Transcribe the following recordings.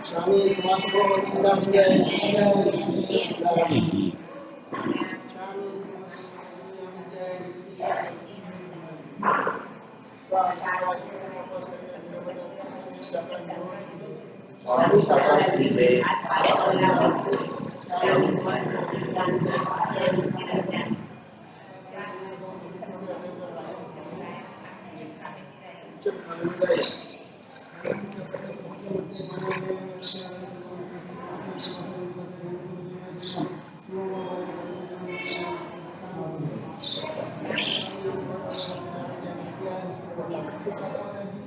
स्वामी वासुदेवानंदं जय श्रीराम स्वामी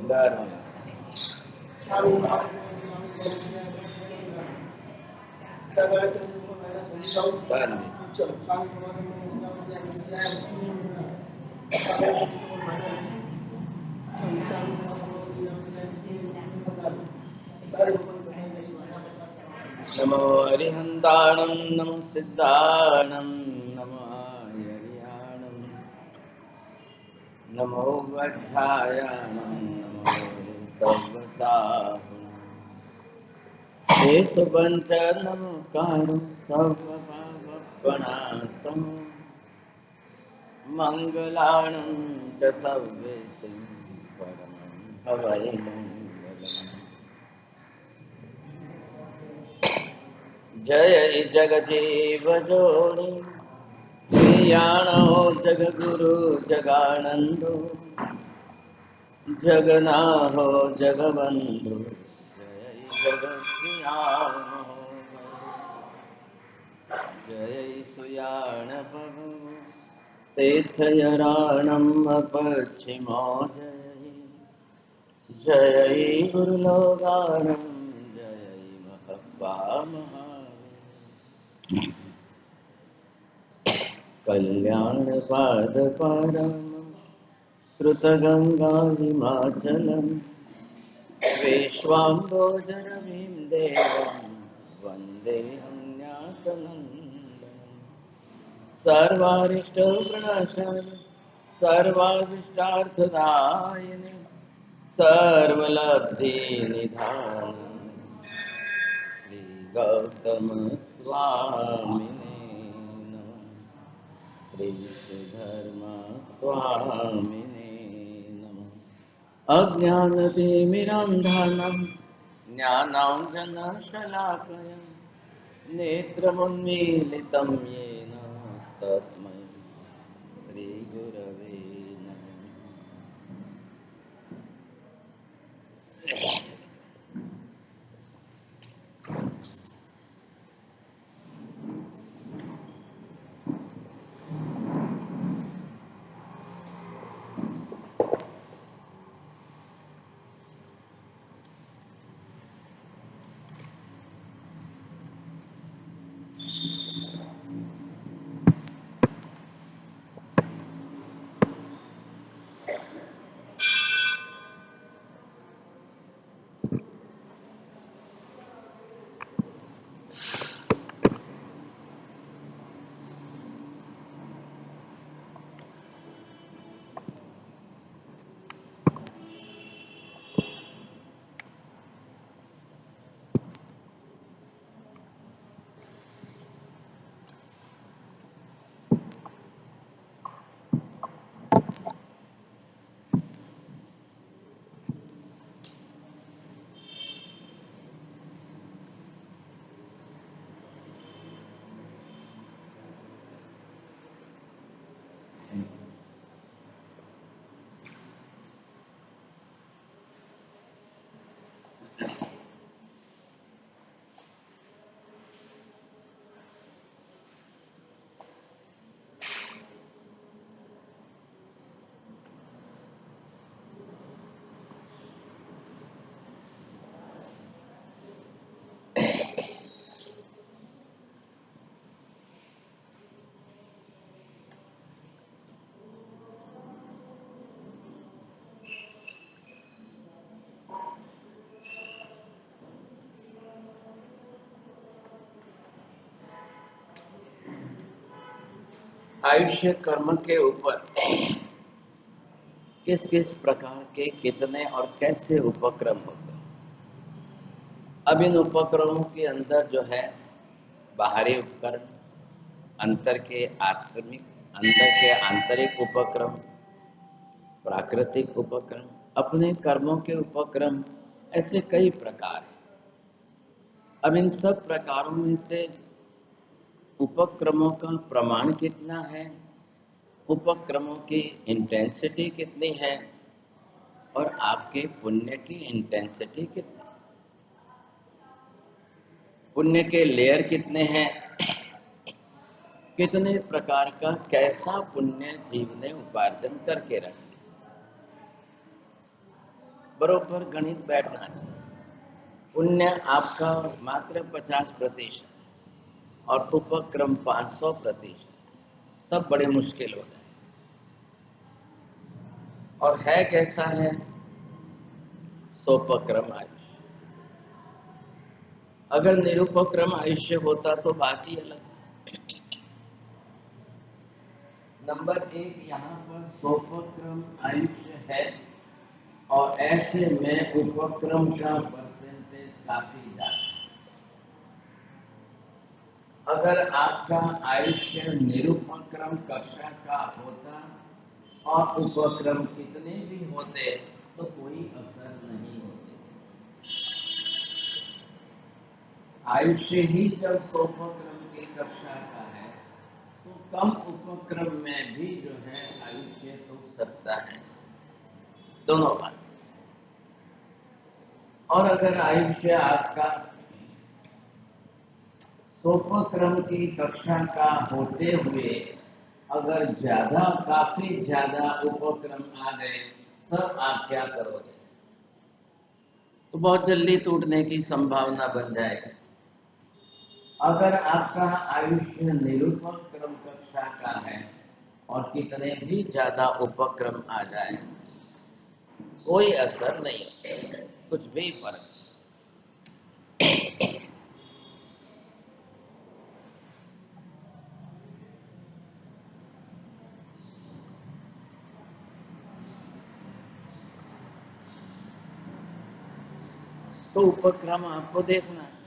जय नमो हरिहंताणं नमो सिद्धाणं नमो हरियाणं नमो वध्यायाणं नमो सर्वसाहुणं हे सुबंच नमो कारुं सर्वपावपणासं मंगलाणं च सर्वेशं परमं भवै मंगलम् जय जगजीव जोनि प्रियाणो जगगुरु जगानंदो जगनाहो जगबंधु जय जगत्यानो जय सुयाण प्रभु तीर्थयराणम पश्चिमो जय जय गुरुलोगाणम जय महब्बा कल्याण पाद परम श्रुतगंगा हिमाचलम विश्वाम्बोधरवीं देवं वन्दे अन्यातनन्दनं सर्वारिष्टप्रणशन सर्वाभीष्टार्थदायिने सर्वलब्धिनिधानं श्रीगौतमस्वामिने नमः श्रीधर्मस्वामिने नमः अज्ञानतिमिरान्धानं ज्ञानाञ्जनशलाकया नेत्रमुन्मीलितं येन तस्मै श्रीगुरवे नमः। आयुष्य कर्म के ऊपर किस किस प्रकार के कितने और कैसे उपक्रम होते हैं। अब इन उपक्रमों के अंदर जो है बाहरी उपकरण, अंतर के आंतरिक उपक्रम, प्राकृतिक उपक्रम, अपने कर्मों के उपक्रम, ऐसे कई प्रकार हैं। अब इन सब प्रकारों में से उपक्रमों का प्रमाण कितना है, उपक्रमों की इंटेंसिटी कितनी है और आपके पुण्य की इंटेंसिटी कितनी, पुण्य के लेयर कितने हैं, कितने प्रकार का कैसा पुण्य जीव ने उपार्जन करके रखा, बरोबर गणित बैठना चाहिए। पुण्य आपका मात्र 50% और उपक्रम 500%, तब बड़े मुश्किल हो जाए। और है कैसा है सोपक्रम आयुष्य। अगर निरुपक्रम आयुष्य होता तो बात ही अलग। नंबर 1 यहाँ पर सोपक्रम आयुष्य है और ऐसे में उपक्रम का परसेंटेज काफी ज्यादा। अगर आपका आयुष्य निरुपक्रम कक्षा का होता और उपक्रम कितने भी होते तो कोई असर नहीं होते। आयुष्य ही जब सोपक्रम की कक्षा का है तो कम उपक्रम में भी जो है आयुष्य तो सकता है, दोनों बात। और अगर आयुष्य आपका सोपक्रम की कक्षा का होते हुए अगर काफी ज्यादा उपक्रम आ गए तब आप क्या करोगे? तो बहुत जल्दी टूटने की संभावना बन जाएगी। अगर आपका आयुष्य निरुपक्रम कक्षा का है और कितने भी ज्यादा उपक्रम आ जाए कोई असर नहीं, कुछ भी फर्क। तो उपक्रम आपको देखना है,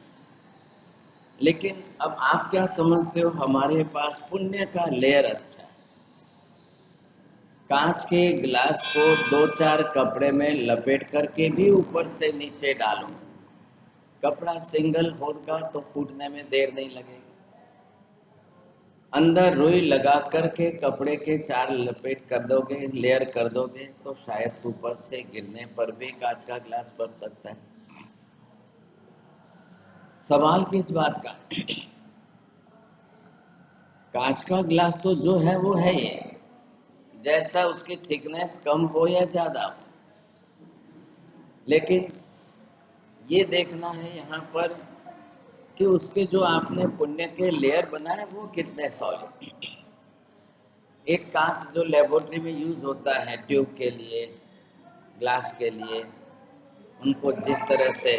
लेकिन अब आप क्या समझते हो, हमारे पास पुण्य का लेयर अच्छा है। कांच के गिलास को 2-4 कपड़े में लपेट करके भी ऊपर से नीचे डालो, कपड़ा सिंगल होगा तो फूटने में देर नहीं लगेगी। अंदर रुई लगा करके कपड़े के 4 लपेट कर दोगे, लेयर कर दोगे तो शायद ऊपर से गिरने पर भी कांच का गिलास बन सकता है। सवाल किस बात का? कांच का गिलास तो जो है वो है ही, जैसा उसकी थिकनेस कम हो या ज्यादा हो, लेकिन ये देखना है यहाँ पर कि उसके जो आपने पुण्य के लेयर बनाए वो कितने सॉलिड। एक कांच जो लेबोरेटरी में यूज होता है ट्यूब के लिए, ग्लास के लिए, उनको जिस तरह से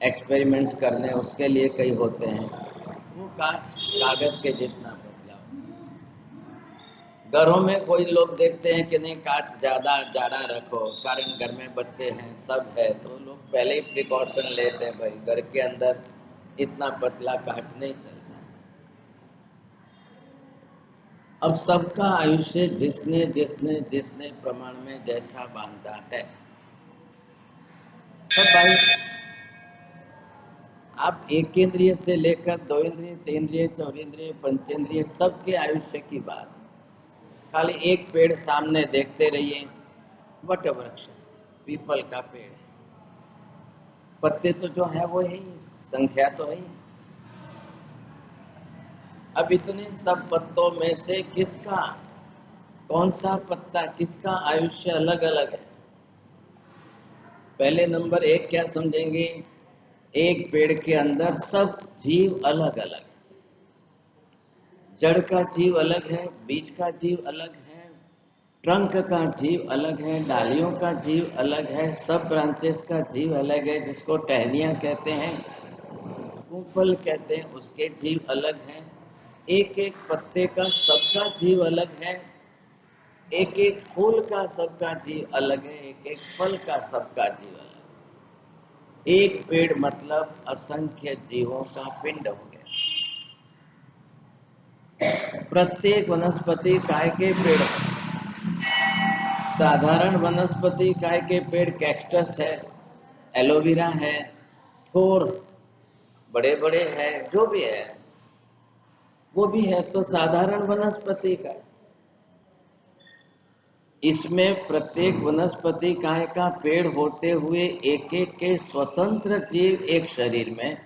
एक्सपेरिमेंट्स करने उसके लिए कई होते हैं, वो कांच कागज के जितना पतला हो। घरों में कोई लोग देखते हैं कि नहीं कांच ज़्यादा जाड़ा रखो, कारण घर में बच्चे हैं सब है, तो लोग पहले ही प्रिकॉशन लेते हैं, भाई घर के अंदर इतना पतला कांच नहीं चलता। अब सबका आयुष्य जिसने जिसने जितने प्रमाण में जैसा बांधा है, सब आयुष्य आप एक इंद्रिय से लेकर 2 इंद्रिय, 3 इंद्रिय, 4 इंद्रिय, 5 इंद्रिय, सबके आयुष्य की बात। खाली एक पेड़ सामने देखते रहिए, वट वृक्ष, पीपल का पेड़, पत्ते तो जो है वो है, संख्या तो है। अब इतने सब पत्तों में से किसका, कौन सा पत्ता, किसका आयुष्य अलग अलग है? पहले नंबर 1 क्या समझेंगे, एक पेड़ के अंदर सब जीव अलग अलग, जड़ का जीव अलग है, बीज का जीव अलग है, ट्रंक का जीव अलग है, डालियों का जीव अलग है, सब ब्रांचेस का जीव अलग है, जिसको टहनियाँ कहते हैं, फूफल कहते हैं, उसके जीव अलग हैं। एक एक पत्ते का सबका जीव अलग है, एक एक फूल का सबका जीव अलग है, एक एक फल का सबका जीव अलग है। एक पेड़ मतलब असंख्य जीवों का पिंड हो गया। प्रत्येक वनस्पति काय के पेड़ है। साधारण वनस्पति काय के पेड़ कैक्टस है, एलोवेरा है, थोर बड़े बड़े है, जो भी है वो भी है तो साधारण वनस्पति का। इसमें प्रत्येक वनस्पति काय का पेड़ होते हुए एक एक के स्वतंत्र जीव एक शरीर में,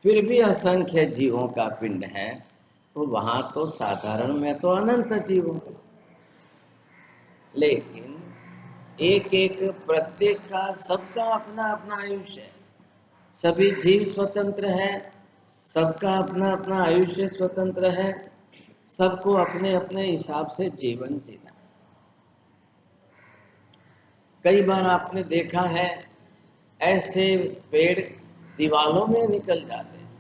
फिर भी असंख्य जीवों का पिंड है, तो वहां तो साधारण में तो अनंत जीवों का, लेकिन एक एक प्रत्येक का सबका अपना अपना आयुष्य है। सभी जीव स्वतंत्र है, सबका अपना अपना आयुष्य स्वतंत्र है, सबको अपने अपने हिसाब से जीवन जीना। कई बार आपने देखा है ऐसे पेड़ दीवालों में निकल जाते हैं।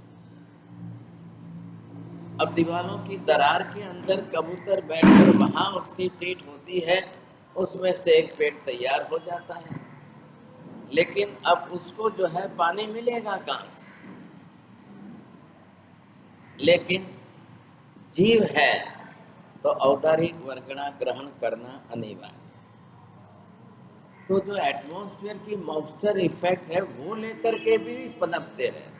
अब दीवालों की दरार के अंदर कबूतर बैठकर वहां उसकी टीट होती है, उसमें से एक पेड़ तैयार हो जाता है। लेकिन अब उसको जो है पानी मिलेगा कहां से? लेकिन जीव है तो औदारिक वर्गणा ग्रहण करना अनिवार्य। तो जो एटमॉस्फेयर की मॉइस्चर इफेक्ट है वो लेकर के भी पनपते रहे।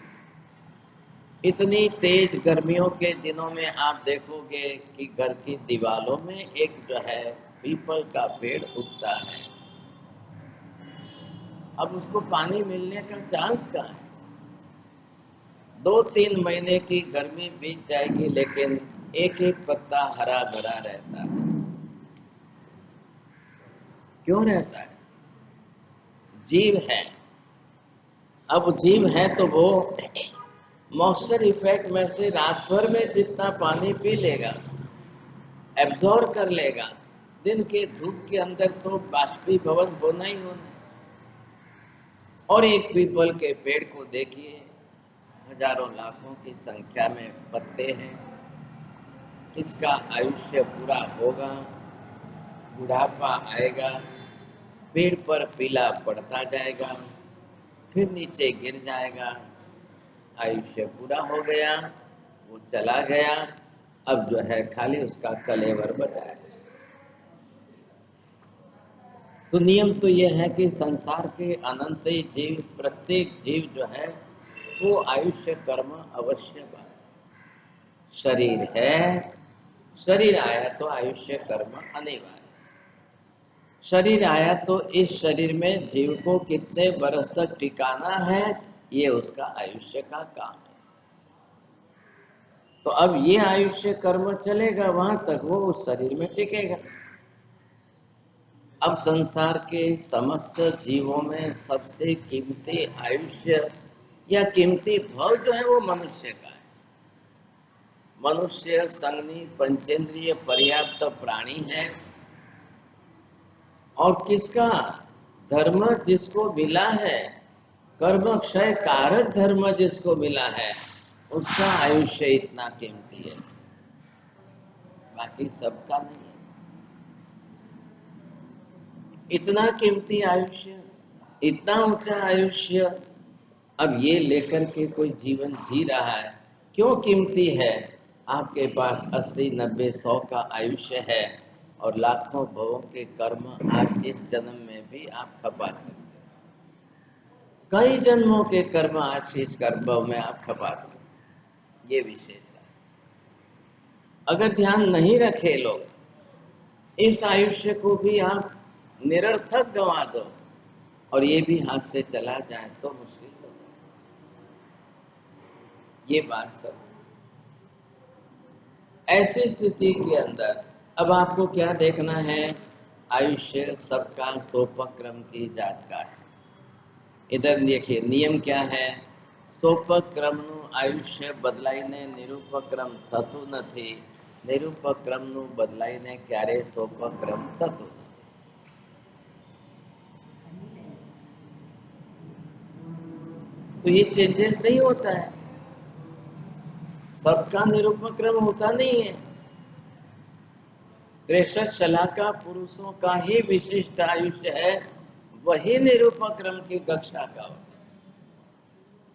इतनी तेज गर्मियों के दिनों में आप देखोगे कि घर की दीवारों में एक जो है पीपल का पेड़ उगता है। अब उसको पानी मिलने का चांस कहाँ है? 2-3 महीने की गर्मी बीत जाएगी लेकिन एक एक पत्ता हरा भरा रहता है। क्यों रहता है? जीव है। अब जीव है तो वो मॉइस्चर इफेक्ट में से रात भर में जितना पानी पी लेगा, एब्जॉर्ब कर लेगा, दिन के धूप के अंदर तो बाष्पीभवन होना ही होना। और एक पीपल के पेड़ को देखिए, हजारों लाखों की संख्या में पत्ते हैं, इसका आयुष्य पूरा होगा, बुढ़ापा आएगा, पेड़ पर पीला पड़ता जाएगा, फिर नीचे गिर जाएगा, आयुष्य पूरा हो गया, वो चला गया, अब जो है खाली उसका कलेवर बचा है। तो नियम तो यह है कि संसार के अनंत जीव, प्रत्येक जीव जो है वो आयुष्य कर्म अवश्य बने। शरीर है, शरीर आया तो आयुष्य कर्म अनिवार्य। शरीर आया तो इस शरीर में जीव को कितने बरस तक टिकाना है, ये उसका आयुष्य का काम है। तो अब ये आयुष्य कर्म चलेगा वहां तक वो उस शरीर में टिकेगा। अब संसार के समस्त जीवों में सबसे कीमती आयुष्य या कीमती भाव जो है वो मनुष्य का है। मनुष्य संगनी पंचेंद्रिय पर्याप्त प्राणी है, और किसका धर्म जिसको मिला है, कर्म क्षय कारक धर्म जिसको मिला है, उसका आयुष्य इतना कीमती है, बाकी सबका नहीं है। इतना कीमती आयुष्य, इतना ऊंचा आयुष्य, अब ये लेकर के कोई जीवन जी रहा है, क्यों कीमती है? आपके पास 80, 90, 100 का आयुष्य है और लाखों भवों के कर्म आज इस जन्म में भी आप खपा सकते। कई जन्मों के कर्म आज इस कर्म में आप खपा सकते। ये विशेषता है। अगर ध्यान नहीं रखे लोग, इस आयुष्य को भी आप निरर्थक गंवा दो और ये भी हाथ से चला जाए तो मुश्किल हो जाए। ये बात सब ऐसी स्थिति के अंदर अब आपको क्या देखना है? आयुष्य सबका सोपक्रम की जात का है। इधर देखिए नियम क्या है? સોપક્રમનું આયુષ્ય બદલાઈને નિરૂપક્રમ થતું નથી, નિરૂપક્રમનું બદલાઈને ક્યારે સોપક્રમ થતું નથી। तो ये चेंजेस नहीं होता है, सबका निरूपक्रम होता नहीं है। 63 शलाका पुरुषों का ही विशिष्ट आयुष्य है, वही निरूपक्रम की कक्षा का होता है।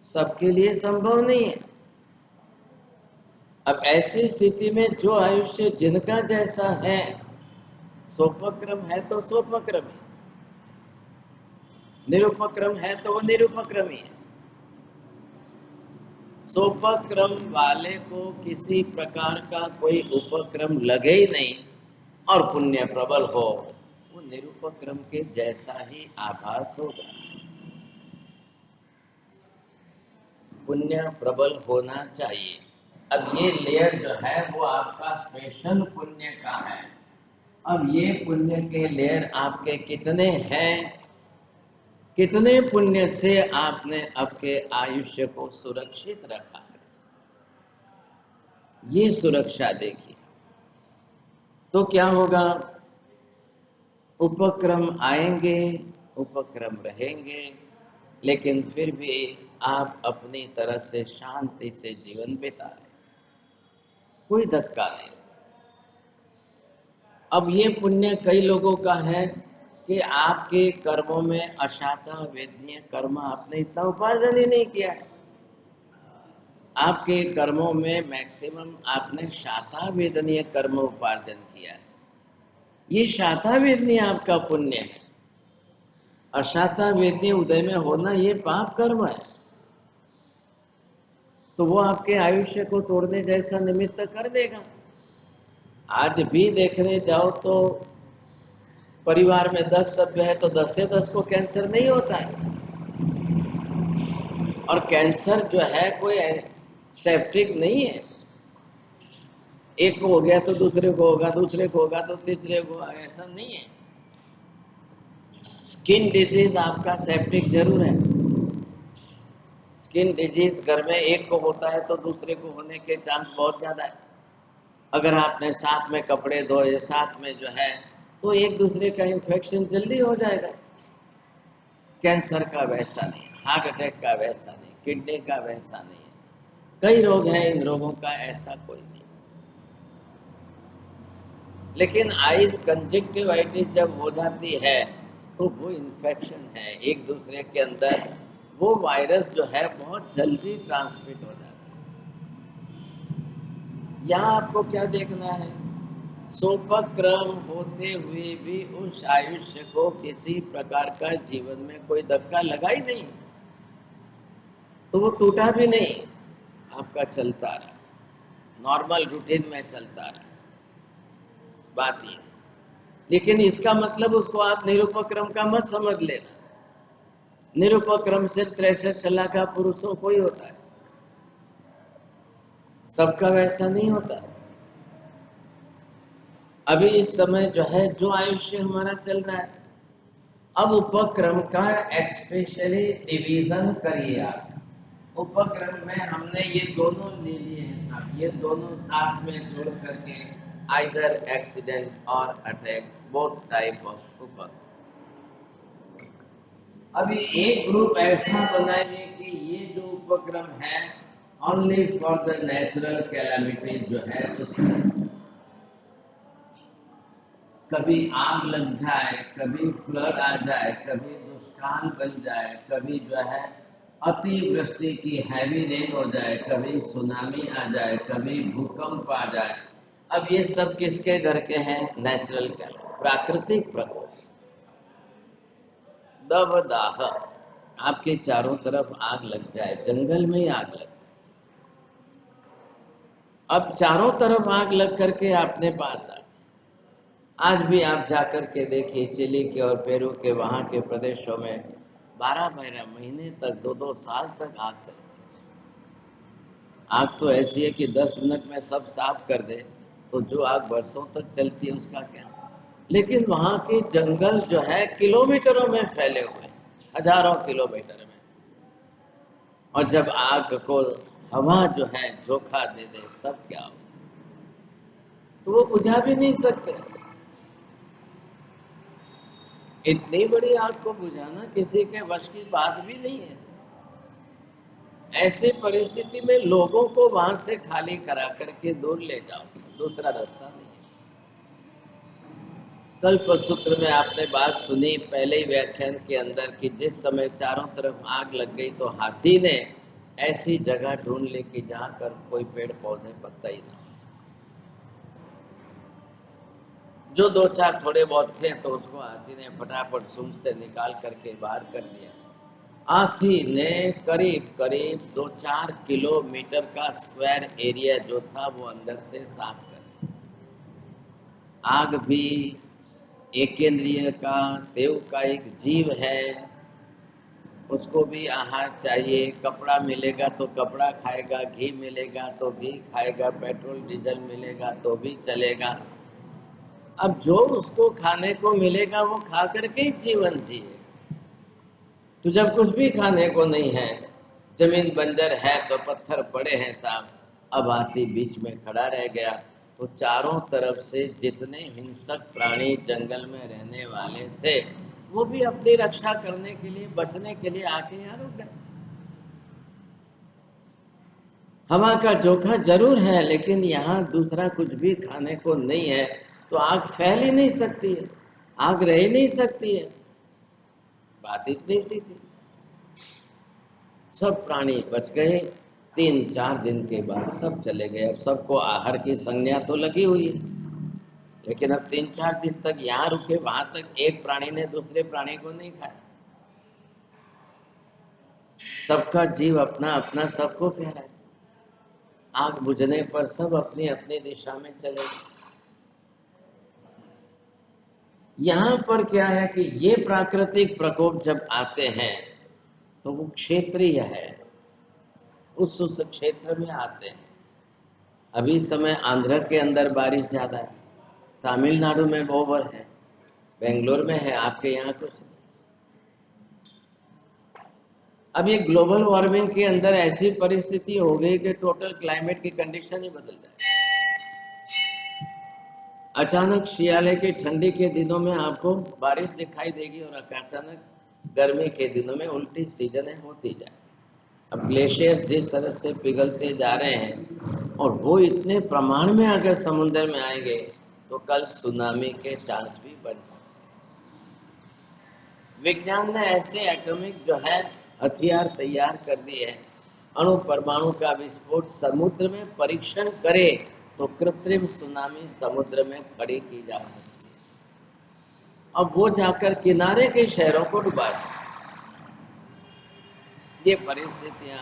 सबके लिए संभव नहीं है। अब ऐसी स्थिति में जो आयुष्य जिनका जैसा है, सोपक्रम है तो सोपक्रम है, निरुपक्रम है तो वो निरुपक्रम ही है। सोपक्रम वाले को किसी प्रकार का कोई उपक्रम लगे ही नहीं और पुण्य प्रबल हो, वो निरुपक्रम के जैसा ही आभास होगा। पुण्य प्रबल होना चाहिए। अब ये लेयर जो है वो आपका स्पेशल पुण्य का है। अब ये पुण्य के लेयर आपके कितने हैं, कितने पुण्य से आपने आपके आयुष्य को सुरक्षित रखा है, ये सुरक्षा देखिए। तो क्या होगा, उपक्रम आएंगे, उपक्रम रहेंगे, लेकिन फिर भी आप अपनी तरह से शांति से जीवन बिता रहे, कोई धक्का नहीं। अब ये पुण्य कई लोगों का है कि आपके कर्मों में अशाता वेदनीय कर्म आपने इतना उपार्जन ही नहीं किया है। आपके कर्मों में मैक्सिमम आपने शाता वेदनीय कर्म उपार्जन किया है। ये शाता वेदनीय आपका पुण्य है। अशाता वेदनीय उदय में होना ये पाप कर्म है, तो वो आपके आयुष्य को तोड़ने जैसा निमित्त कर देगा। आज भी देखने जाओ तो परिवार में 10 सभ्य है तो 10 से 10 को कैंसर नहीं होता है। और कैंसर जो है कोई सेप्टिक नहीं है, एक को हो गया तो दूसरे को होगा, दूसरे को होगा तो तीसरे को, ऐसा नहीं है। स्किन डिजीज आपका सेप्टिक जरूर है। स्किन डिजीज घर में एक को होता है तो दूसरे को होने के चांस बहुत ज़्यादा है। अगर आपने साथ में कपड़े धोए, साथ में जो है, तो एक दूसरे का इन्फेक्शन जल्दी हो जाएगा। कैंसर का वैसा नहीं, हार्ट अटैक का वैसा नहीं, किडनी का वैसा नहीं है। कई रोग हैं, इन रोगों का ऐसा कोई नहीं। लेकिन आइज कंजक्टिवाइटिस जब हो जाती है तो वो इन्फेक्शन है एक दूसरे के अंदर, वो वायरस जो है बहुत जल्दी ट्रांसमिट हो जाता है। यहाँ आपको क्या देखना है, सोपक्रम होते हुए भी उस आयुष्य को किसी प्रकार का जीवन में कोई धक्का लगा ही नहीं, तो वो टूटा भी नहीं, आपका चलता रहा, नॉर्मल रूटीन में चलता रहा। बात ये, लेकिन इसका मतलब उसको आप निरुपक्रम का मत समझ लेना। निरुपक्रम से 63 साल का पुरुषों को ही होता है, सबका वैसा नहीं होता। अभी इस समय जो है, जो आयुष्य हमारा चल रहा है, अब उपक्रम का स्पेशली डिवीजन करिए आप। उपक्रम में हमने ये दोनों ले लिए हैं, ये दोनों साथ में जोड़ करके आइदर एक्सीडेंट और अटैक, बोथ टाइप ऑफ उपक्रम। अभी एक ग्रुप ऐसा बनाइए कि ये जो उपक्रम है only for the natural calamities जो है उसमें कभी आग लग जाए, कभी फ्लड आ जाए, कभी दुष्काल बन जाए, कभी जो है अतिवृष्टि की हैवी रेन हो जाए, कभी सुनामी आ जाए, कभी भूकंप आ जाए। अब ये सब किसके घर के हैं, नेचुरल के, प्राकृतिक प्रकोप। दबदाह, आपके चारों तरफ आग लग जाए, जंगल में ही आग लग, अब चारों तरफ आग लग करके अपने पास आ, आज भी आप जाकर के देखिए चिली के और पेरू के वहाँ के प्रदेशों में 12-12 महीने तक, 2-2 साल तक आग चलती है। आग तो ऐसी है कि 10 मिनट में सब साफ कर दे, तो जो आग वर्षों तक चलती है उसका क्या। लेकिन वहाँ के जंगल जो है किलोमीटरों में फैले हुए, हजारों किलोमीटर में, और जब आग को हवा जो है झोंका दे दे तब क्या हो, तो वो बुझा भी नहीं सकते। इतनी बड़ी आग को बुझाना किसी के वश की बात भी नहीं है। ऐसी परिस्थिति में लोगों को वहां से खाली करा करके दूर ले जाओ, दूसरा रास्ता नहीं है। कल्प सूत्र में आपने बात सुनी पहले ही व्याख्यान के अंदर कि जिस समय चारों तरफ आग लग गई तो हाथी ने ऐसी जगह ढूंढ ले कि जहाँ कर कोई पेड़ पौधे पत्ता ही ना हो। जो दो चार थोड़े बहुत थे तो उसको हाथी ने फटाफट सूंड से निकाल करके बाहर कर दिया। हाथी ने करीब करीब 2-4 किलोमीटर का स्क्वायर एरिया जो था वो अंदर से साफ कर दिया। आग भी एक इंद्रिय का देव का एक जीव है, उसको भी आहार चाहिए। कपड़ा मिलेगा तो कपड़ा खाएगा, घी मिलेगा तो घी खाएगा, पेट्रोल डीजल मिलेगा तो भी चलेगा। अब जो उसको खाने को मिलेगा वो खा करके ही जीवन जिए। तो जब कुछ भी खाने को नहीं है, जमीन बंजर है तो पत्थर पड़े हैं साहब, अब हाथी बीच में खड़ा रह गया तो चारों तरफ से जितने हिंसक प्राणी जंगल में रहने वाले थे वो भी अपनी रक्षा करने के लिए, बचने के लिए आके यहाँ रुक गए। हवा का जोखा जरूर है लेकिन यहाँ दूसरा कुछ भी खाने को नहीं है तो आग फैल ही नहीं सकती है, आग रह ही नहीं सकती है। बात इतनी सी थी। सब प्राणी बच गए। 3-4 दिन के बाद सब चले गए। अब सबको आहार की संज्ञा तो लगी हुई है, लेकिन अब 3-4 दिन तक यहाँ रुके, वहां तक एक प्राणी ने दूसरे प्राणी को नहीं खाया। सबका जीव अपना अपना सबको प्यारा है। आग बुझने पर सब अपनी अपनी दिशा में चले गए। यहाँ पर क्या है कि ये प्राकृतिक प्रकोप जब आते हैं तो वो क्षेत्रीय है, उस क्षेत्र में आते हैं। अभी समय आंध्र के अंदर बारिश ज़्यादा है, तमिलनाडु में ओवर है, बेंगलोर में है, आपके यहाँ कुछ नहीं। अब ये ग्लोबल वार्मिंग के अंदर ऐसी परिस्थिति हो गई कि टोटल क्लाइमेट की कंडीशन ही बदल जाए। अचानक शियाले की ठंडी के दिनों में आपको बारिश दिखाई देगी और अचानक गर्मी के दिनों में उल्टी सीजनें होती जाए। अब ग्लेशियर जिस तरह से पिघलते जा रहे हैं और वो इतने प्रमाण में अगर समुद्र में आएंगे तो कल सुनामी के चांस भी बन सकते। विज्ञान ने ऐसे एटॉमिक जो है हथियार तैयार कर दिए हैं, अणु परमाणु का विस्फोट समुद्र में परीक्षण करे तो कृत्रिम सुनामी समुद्र में खड़ी की जा सकती है। अब वो जाकर किनारे के शहरों को डुबा सकती। ये परिस्थितियां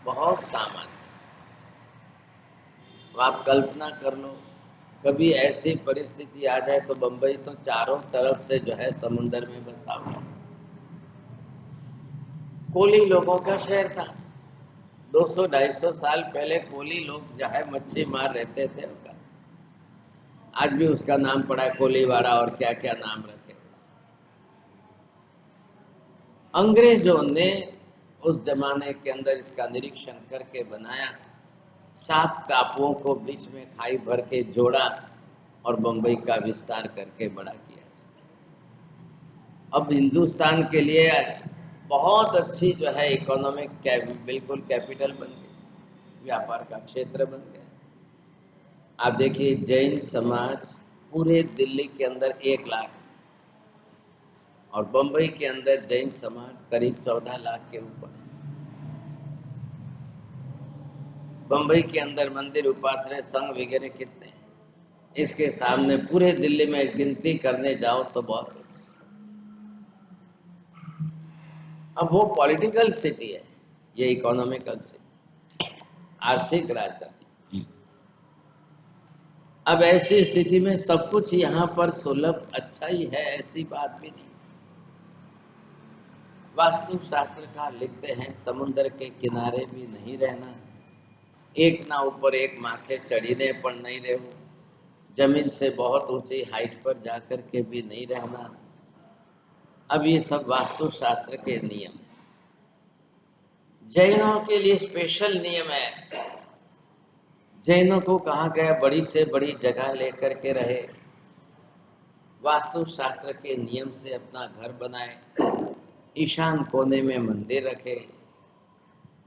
बहुत सामान्य। तो आप कल्पना कर लो, कभी ऐसी परिस्थिति आ जाए तो बंबई तो चारों तरफ से जो है समुद्र में बसा हुआ। कोली लोगों का शहर था। 200-250 साल पहले कोली लोग जो है मच्छी मार रहते थे उनका। आज भी उसका नाम पड़ा है कोलीवाड़ा और क्या क्या नाम रखे। अंग्रेजों ने उस जमाने के अंदर इसका निरीक्षण करके बनाया, 7 टापुओं को बीच में खाई भर के जोड़ा और बंबई का विस्तार करके बड़ा किया। अब हिंदुस्तान के लिए बहुत अच्छी जो है इकोनॉमिक बिल्कुल कैपिटल बन गई, व्यापार का क्षेत्र बन गया। आप देखिए जैन समाज पूरे दिल्ली के अंदर 1 लाख और बंबई के अंदर जैन समाज करीब 14 लाख के ऊपर। बंबई के अंदर मंदिर उपासना संघ वगैरह कितने हैं, इसके सामने पूरे दिल्ली में गिनती करने जाओ तो बहुत। अब वो पॉलिटिकल सिटी है, ये इकोनॉमिकल सिटी, आर्थिक राजधानी। अब ऐसी स्थिति में सब कुछ यहाँ पर सुलभ अच्छा ही है, ऐसी बात भी नहीं। वास्तु शास्त्र का लिखते हैं समुद्र के किनारे भी नहीं रहना, एक ना ऊपर एक माथे चढ़ीने पर नहीं रहूं, जमीन से बहुत ऊंची हाइट पर जाकर के भी नहीं रहना। अब ये सब वास्तु शास्त्र के नियम। जैनों के लिए स्पेशल नियम है। जैनों को कहा गया बड़ी से बड़ी जगह लेकर के रहे, वास्तु शास्त्र के नियम से अपना घर बनाए, ईशान कोने में मंदिर रखे,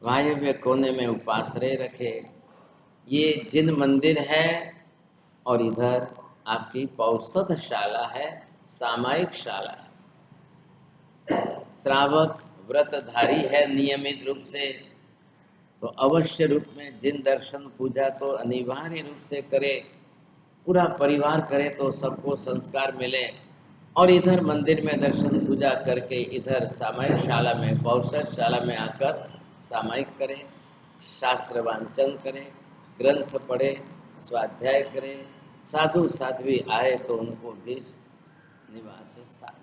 वायव्य कोने में उपाश्रय रखे। ये जिन मंदिर है और इधर आपकी पौषधशाला है, सामायिक शाला है। श्रावक व्रतधारी है नियमित रूप से, तो अवश्य रूप में जिन दर्शन पूजा तो अनिवार्य रूप से करे, पूरा परिवार करे तो सबको संस्कार मिले। और इधर मंदिर में दर्शन पूजा करके इधर सामायिक शाला में पौषशाला में आकर सामायिक करें, शास्त्र वांचन करें, ग्रंथ पढ़े, स्वाध्याय करें, साधु साध्वी आए तो उनको भी निवास स्थान।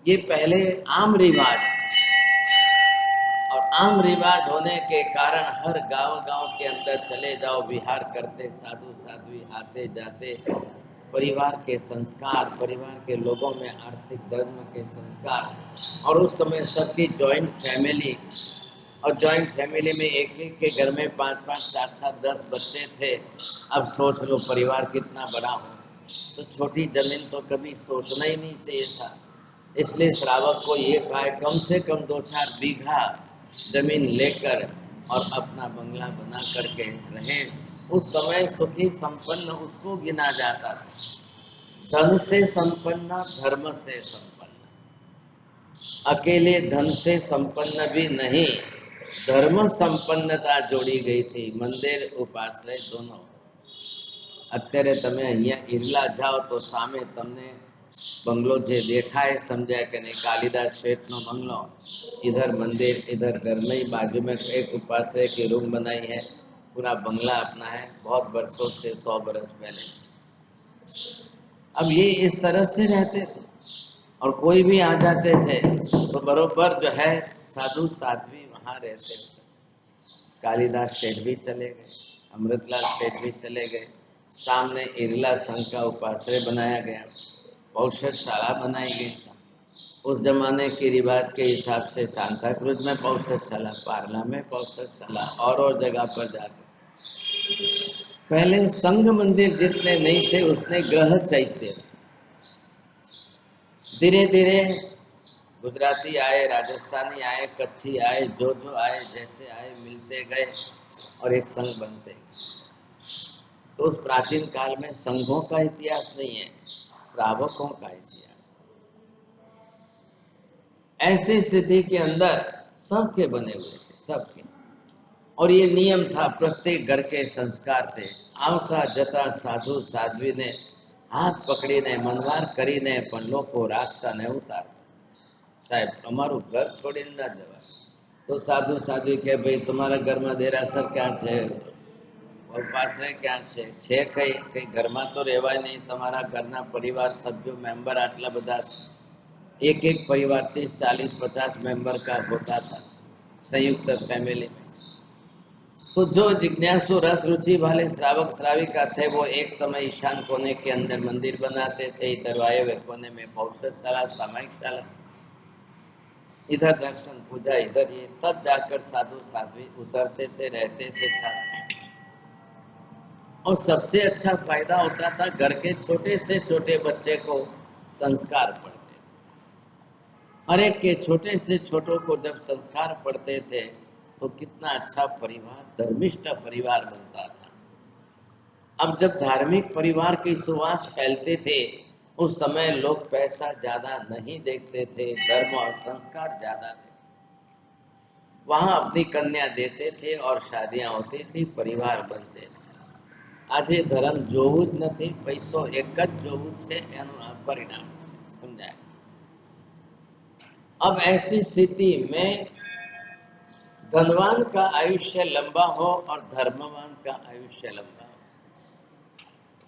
ये पहले आम रिवाज, और आम रिवाज होने के कारण हर गांव के अंदर चले जाओ, विहार करते साधु साध्वी आते जाते, परिवार के संस्कार, परिवार के लोगों में आर्थिक धर्म के संस्कार। और उस समय सबकी जॉइंट फैमिली, और जॉइंट फैमिली में एक एक के घर में 5-5, 7-7, 10 बच्चे थे। अब सोच लो परिवार कितना बड़ा हो, तो छोटी जमीन तो कभी सोचना ही नहीं चाहिए था। इसलिए श्रावक को ये कहा कम से कम 2-4 बीघा जमीन लेकर और अपना बंगला बना करके रहे। उस समय सुखी संपन्न उसको गिना जाता था। धन से संपन्न, धर्म से संपन्न। अकेले धन से संपन्न भी नहीं, धर्म संपन्नता जोड़ी गई थी, मंदिर उपाश्रय दोनों। અત્યારે તમે અહીંયા ઈરલા જાઓ તો સામે તમને बंगलो जे देखा है समझा कि नहीं, कालिदास शेठ नो बंगलो, इधर मंदिर, इधर घर में बाजू में एक उपाश्रय की रूम बनाई है, पूरा बंगला अपना है, बहुत वर्षों से 100 बरस पहले। अब ये इस तरह से रहते थे, और कोई भी आ जाते थे तो बरोबर जो है साधु साध्वी वहाँ रहते थे। कालिदास सेठ भी चले गए, अमृतलाल सेठ भी चले गए, सामने इरला संघ का उपाश्रय बनाया गया, पौषशाला बनाई गई। उस जमाने के रिवाज के हिसाब से सांता क्रूज में पौषशाला, पारला में पौषशाला, और जगह पर जाकर पहले संघ मंदिर जितने नहीं थे उतने ग्रह चैत्य। धीरे धीरे गुजराती आए, राजस्थानी आए, कच्छी आए, जो आए, जैसे आए मिलते गए और एक संघ बनते गए। तो उस प्राचीन काल में संघों का इतिहास नहीं है, श्रावकों का इतिहास। ऐसी स्थिति के अंदर सबके बने हुए थे, सबके, और ये नियम था, प्रत्येक घर के संस्कार थे। आवता जता साधु साध्वी ने हाथ पकड़ीने मनवार करीने पण लोको राखता ने उतारता। साहेब अमारू घर छोड़ीने ना जवाय। तो साधु साध्वी के भाई तुम्हारा घर में देरासर क्या है, उपाश्रय क्या है कई कई घर में तो રહેવાય नहीं, તમારા ઘરના परिवार सभ्यों मेंबर आटला बधा, एक एक परिवार 30, 40, 50 मेंबर का होता था संयुक्त फैमिली में। तो जो जिज्ञासु रस रुचि वाले श्रावक श्राविका थे वो एक समय ईशान कोने के अंदर मंदिर बनाते थे, इधर वायव्य कोने में पौषशाला, सामायिक शाला, इधर दर्शन पूजा, इधर ये, तब जाकर साधु साध्वी उतरते थे, रहते थे साथ। और सबसे अच्छा फायदा होता था घर के छोटे से छोटे बच्चे को संस्कार पढ़ते थे। हर एक के छोटे से छोटों को जब संस्कार पढ़ते थे तो कितना अच्छा परिवार, धर्मिष्ठ परिवार बनता था। अब जब धार्मिक परिवार की सुवास फैलते थे उस समय लोग पैसा ज्यादा नहीं देखते थे, धर्म और संस्कार ज्यादा थे। वहां अपनी कन्या देते थे और शादियां होती थी, परिवार बनते थे। આજે ધર્મ જોવું જ નથી, પૈસો એક જ જોવું છે, એનું આ પરિણામ છે, સમજાય। अब ऐसी स्थिति में धनवान का आयुष्य लंबा हो और धर्मवान का आयुष्य लंबा हो।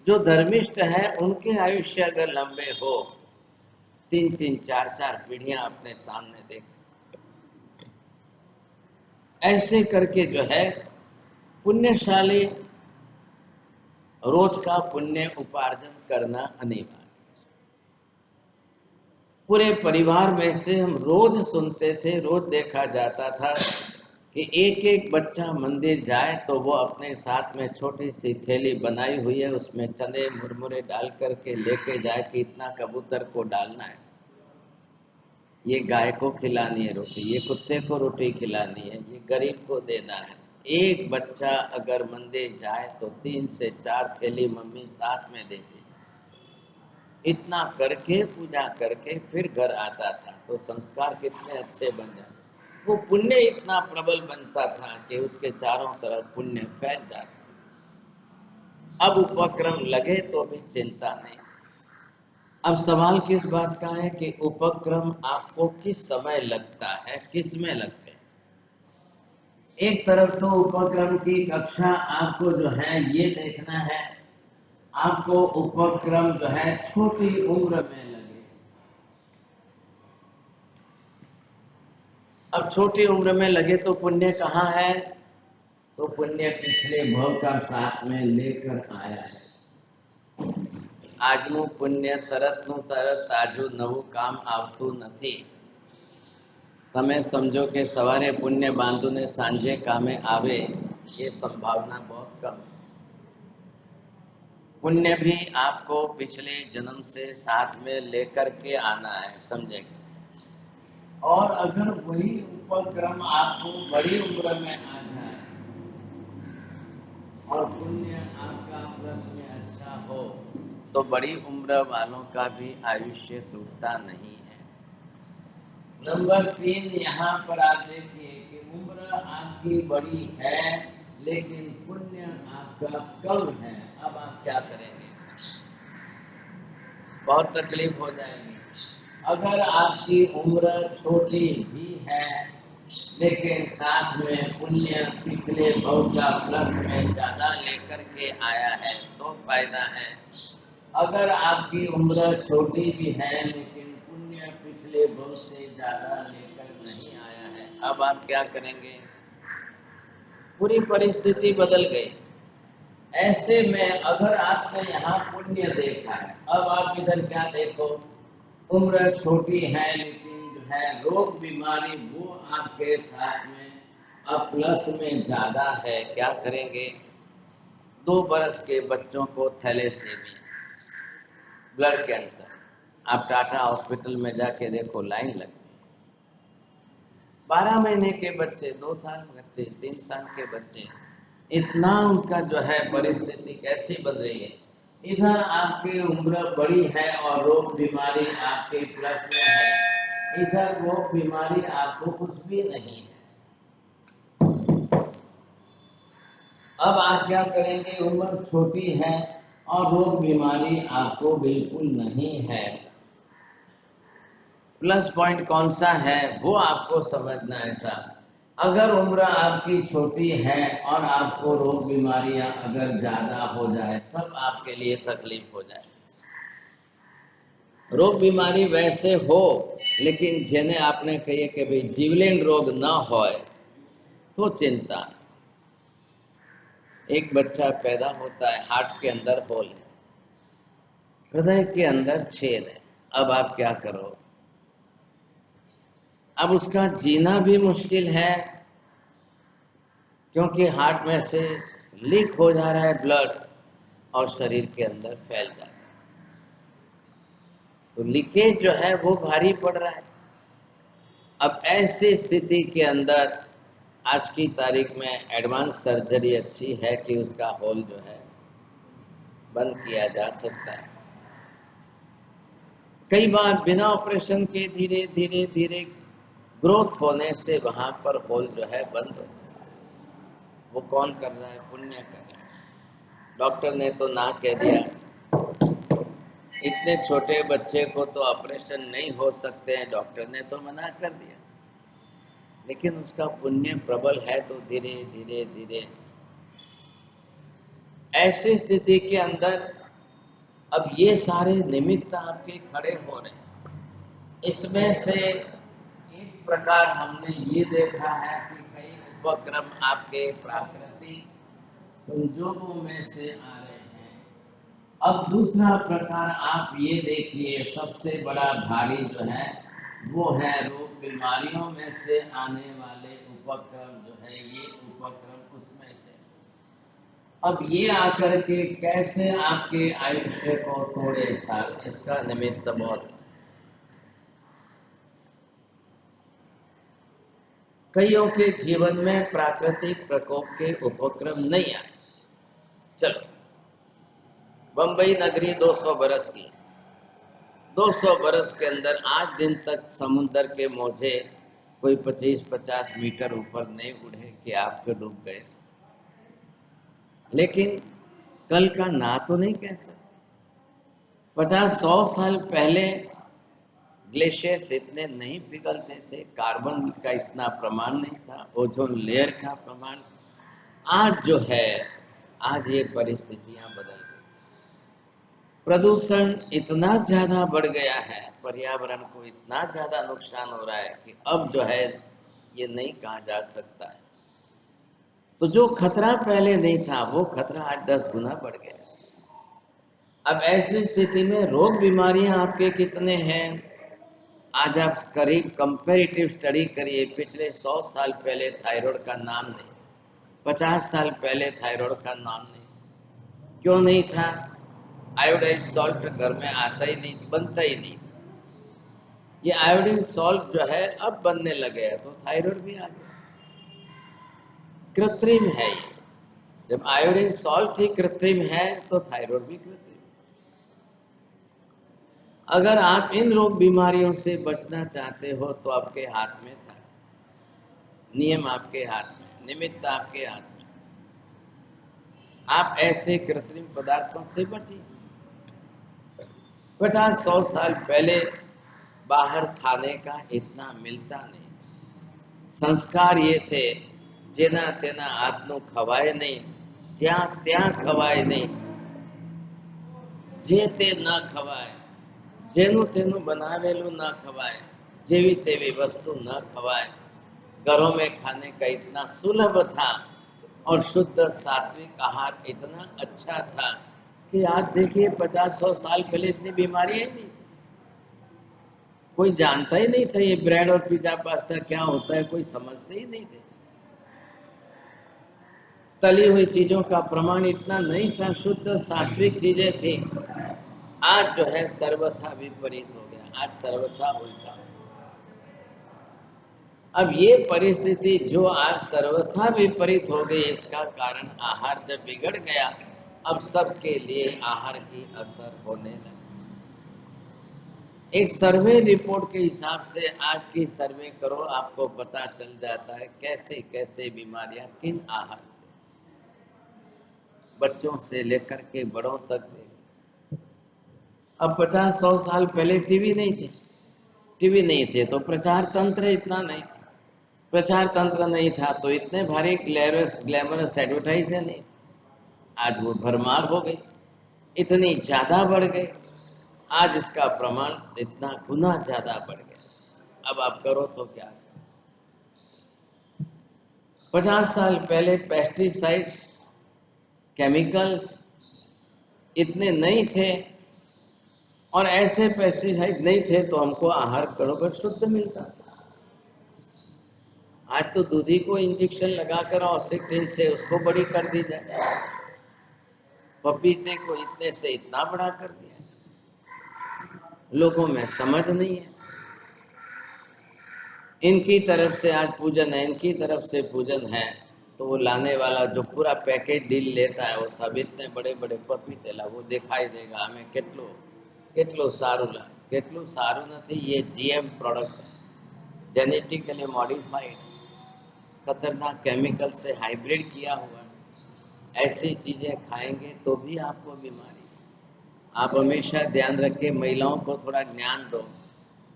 जो धर्मिष्ठ है उनके आयुष्य अगर लंबे हो, 3-3, 4-4 पीढ़ियां अपने सामने देख, ऐसे करके जो है पुण्यशाली रोज का पुण्य उपार्जन करना अनिवार्य। पूरे परिवार में से हम रोज सुनते थे, रोज देखा जाता था कि एक एक बच्चा मंदिर जाए तो वो अपने साथ में छोटी सी थैली बनाई हुई है, उसमें चने मुरमुरे डाल करके लेके जाए कि इतना कबूतर को डालना है, ये गाय को खिलानी है रोटी, ये कुत्ते को रोटी खिलानी है, ये गरीब को देना है। एक बच्चा अगर मंदिर जाए तो 3 से 4 थैली मम्मी साथ में देती। इतना करके पूजा करके फिर घर आता था, तो संस्कार कितने अच्छे बन जाते। वो पुण्य इतना प्रबल बनता था कि उसके चारों तरफ पुण्य फैल जाता। अब उपक्रम लगे तो भी चिंता नहीं। अब सवाल किस बात का है कि उपक्रम आपको किस समय लगता है, किस में लगते हैं। एक तरफ तो उपक्रम की कक्षा आपको जो है ये देखना है, आपको उपक्रम जो है छोटी उम्र में लगे। अब छोटी उम्र में लगे तो पुण्य कहाँ है, तो पुण्य पिछले भव का साथ में लेकर आया है। આજનું પુણ્ય તરતનું તરત તાજું નવું કામ આવતું નથી। તમે સમજો કે સવારે પુણ્ય બાંધુને સાંજે કામે આવે, ये संभावना बहुत कम है। पुण्य भी आपको पिछले जन्म से साथ में लेकर के आना है, समझेंगे। और अगर वही उपक्रम आपको बड़ी उम्र में आ जाए और पुण्य आपका प्लस में अच्छा हो, तो बड़ी उम्र वालों का भी आयुष्य टूटता नहीं है। नंबर 3 यहाँ पर आप देखिए कि उम्र आपकी बड़ी है लेकिन पुण्य आपका कम है। अब आप क्या करेंगे, बहुत तकलीफ हो जाएगी। अगर आपकी उम्र छोटी भी है लेकिन साथ में पुण्य पिछले भव का प्लस में ज्यादा लेकर के आया है तो फायदा है। अगर आपकी उम्र छोटी भी है लेकिन पुण्य पिछले भव से ज्यादा लेकर नहीं आया है, अब आप क्या करेंगे, पूरी परिस्थिति बदल गई। ऐसे में अगर आपने यहाँ पुण्य देखा है, अब आप इधर क्या देखो, उम्र छोटी है लेकिन जो है रोग बीमारी वो आपके साथ में अब प्लस में ज्यादा है, क्या करेंगे। 2 बरस के बच्चों को थैलेसीमिया, ब्लड कैंसर, आप टाटा हॉस्पिटल में जाके देखो लाइन लगती है। 12 महीने के बच्चे, 2 साल बच्चे, 3 साल के बच्चे, इतना उनका जो है परिस्थिति कैसी बन रही है। इधर आपकी उम्र बड़ी है और रोग बीमारी आपके प्लस में है, इधर रोग बीमारी आपको कुछ भी नहीं है। अब आप क्या करेंगे, उम्र छोटी है और रोग बीमारी आपको बिल्कुल नहीं है। प्लस पॉइंट कौन सा है वो आपको समझना है साहब। अगर उम्र आपकी छोटी है और आपको रोग बीमारियां अगर ज्यादा हो जाए तब आपके लिए तकलीफ हो जाए। रोग बीमारी वैसे हो लेकिन जिन्हें आपने कहिए कि भाई जीवलेन रोग न होए तो चिंता। एक बच्चा पैदा होता है, हार्ट के अंदर होल है, हृदय के अंदर छेद है, अब आप क्या करो। अब उसका जीना भी मुश्किल है क्योंकि हार्ट में से लीक हो जा रहा है ब्लड और शरीर के अंदर फैल जा रहा है, तो लीकेज जो है वो भारी पड़ रहा है। अब ऐसी स्थिति के अंदर आज की तारीख में एडवांस सर्जरी अच्छी है कि उसका होल जो है बंद किया जा सकता है। कई बार बिना ऑपरेशन के धीरे धीरे धीरे ग्रोथ होने से वहां पर होल जो है बंद हो। वो कौन कर रहा है, पुण्य कर रहा है। डॉक्टर ने तो ना कह दिया, इतने छोटे बच्चे को तो ऑपरेशन नहीं हो सकते हैं, डॉक्टर ने तो मना कर दिया, लेकिन उसका पुण्य प्रबल है तो धीरे धीरे धीरे ऐसी स्थिति के अंदर अब ये सारे निमित्त आपके खड़े हो रहे हैं। इसमें से एक प्रकार हमने ये देखा है कि कई उपक्रम आपके प्राकृतिक संजोगों में से आ रहे हैं। अब दूसरा प्रकार आप ये देखिए, सबसे बड़ा भारी जो है वो है रोग बीमारियों में से आने वाले उपक्रम जो है, ये उपक्रम उसमें से। अब ये आकर के कैसे आपके आयुष्य को तोड़े साल, इसका निमित्त बहुत। कईयों के जीवन में प्राकृतिक प्रकोप के उपक्रम नहीं आए। चलो, बंबई नगरी 200 बरस की, 200 बरस के अंदर आज दिन तक समुद्र के मोजे कोई 25-50 मीटर ऊपर नहीं उड़े कि आपके डूब गए। लेकिन कल का ना तो नहीं कह सकते। 50-100 साल पहले ग्लेशियर्स इतने नहीं पिघलते थे, कार्बन का इतना प्रमाण नहीं था, ओजोन लेयर का प्रमाण। आज जो है, आज ये परिस्थितियां बदल गई। प्रदूषण इतना ज्यादा बढ़ गया है, पर्यावरण को इतना ज्यादा नुकसान हो रहा है कि अब जो है ये नहीं कहा जा सकता है। तो जो खतरा पहले नहीं था वो खतरा आज 10 गुना बढ़ गया। अब ऐसी स्थिति में रोग बीमारियां आपके कितने हैं? आज आप करीब कंपैरेटिव स्टडी करिए, पिछले 100 साल पहले थायराइड का नाम नहीं, 50 साल पहले थायराइड का नाम नहीं। क्यों नहीं था? आयोडाइज सॉल्ट घर में आता ही नहीं, बनता ही नहीं। ये आयोडीन सॉल्ट जो है अब बनने लगे हैं, तो थायराइड भी आ गया। कृत्रिम है ये। जब आयोडीन सॉल्ट ही कृत्रिम है तो थायराइड भी कृत्रिम। अगर आप इन रोग बीमारियों से बचना चाहते हो तो आपके हाथ में था, नियम आपके हाथ में, निमित्त आपके हाथ में। आप ऐसे कृत्रिम पदार्थों से बचिए। 50-100 साल पहले बाहर खाने का इतना मिलता नहीं। संस्कार ये थे, जेना तेना आत्मो खवाए नहीं, ज्या त्या खवाए नहीं, जे ते न खवाए, जेनु तेनु बनावेलू न खवाए, जेवी तेवी वस्तु न खवाए। घरों में खाने का इतना सुलभ था और शुद्ध सात्विक आहार इतना अच्छा था कि आज देखिए 50-100 साल पहले इतनी बीमारी ही नहीं। कोई जानता ही नहीं था ये ब्रेड और पिज्जा पास्ता क्या होता है, कोई समझते ही नहीं थे। तली हुई चीजों का प्रमाण इतना नहीं था, शुद्ध सात्विक चीजें थी। आज जो है सर्वथा विपरीत हो गया, आज सर्वथा उल्टा। अब ये परिस्थिति जो आज सर्वथा विपरीत हो गई, इसका कारण आहार जब बिगड़ गया, अब सबके लिए आहार की असर होने लगी। एक सर्वे रिपोर्ट के हिसाब से आज की सर्वे करो, आपको पता चल जाता है कैसे कैसे बीमारियां किन आहार से, बच्चों से लेकर के बड़ों तक। अब 50-100 साल पहले टीवी नहीं थे तो प्रचार तंत्र इतना नहीं था। प्रचार तंत्र नहीं था तो इतने भारी ग्लैमरस एडवर्टाइज नहीं। आज वो भरमार हो गई, इतनी ज़्यादा बढ़ गई। आज इसका प्रमाण इतना गुना ज़्यादा बढ़ गया। अब आप करो तो क्या? 50 साल पहले पेस्टिसाइड्स, केमिकल्स इतने नहीं थे, और ऐसे पेस्टिसाइड नहीं थे तो हमको आहार बराबर शुद्ध मिलता था। आज तो दूधी को इंजेक्शन लगाकर ऑक्सीजन से उसको बड़ी कर दी जाए, पपीते को इतने से इतना बड़ा कर दिया। लोगों में समझ नहीं है। इनकी तरफ से आज पूजन है, इनकी तरफ से पूजन है, तो वो लाने वाला जो पूरा पैकेज डील लेता है वो सब इतने बड़े बड़े पपीते ला, वो दिखाई देगा हमें કેટલું સારું લાગે, કેટલું સારું નથી। ये जीएम प्रोडक्ट है, जेनेटिकली मॉडिफाइड, खतरनाक केमिकल से हाइब्रिड किया हुआ। ऐसी चीज़ें खाएंगे तो भी आपको बीमारी। आप हमेशा ध्यान रखें, महिलाओं को थोड़ा ज्ञान दो।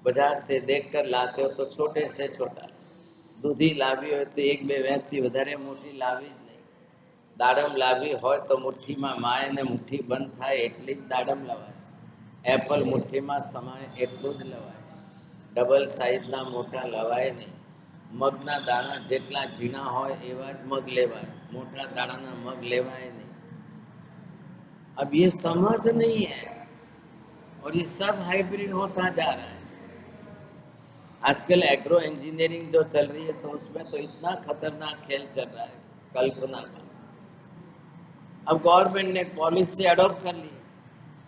बाजार से देख कर लाते हो तो छोटे से छोटा दूधी लावी हो तो एक बे व्यक्ति વધારે મોટી લાવી જ નહીં। દાડમ લાવી હોય તો મુઠ્ઠીમાં માય ને મુઠ્ઠી બંધ થાય એટલી જ દાડમ લવાય। એપલ મુઠ્ઠીમાં સમાય એટલું જ લવાય, ડબલ સાઇઝના મોટા લવાય નહીં। મગના દાણા જેટલા ઝીણા હોય એવા જ મગ લેવાય, મોટા દાણાના મગ લેવાય नहीं। अब ये समझ नहीं है और ये सब हाइब्रिड होता जा रहा है। आजकल एग्रो इंजीनियरिंग जो चल रही है तो उसमें तो इतना खतरनाक खेल चल रहा है, कल्पना का। अब गवर्नमेंट ने पॉलिसी अडॉप्ट कर ली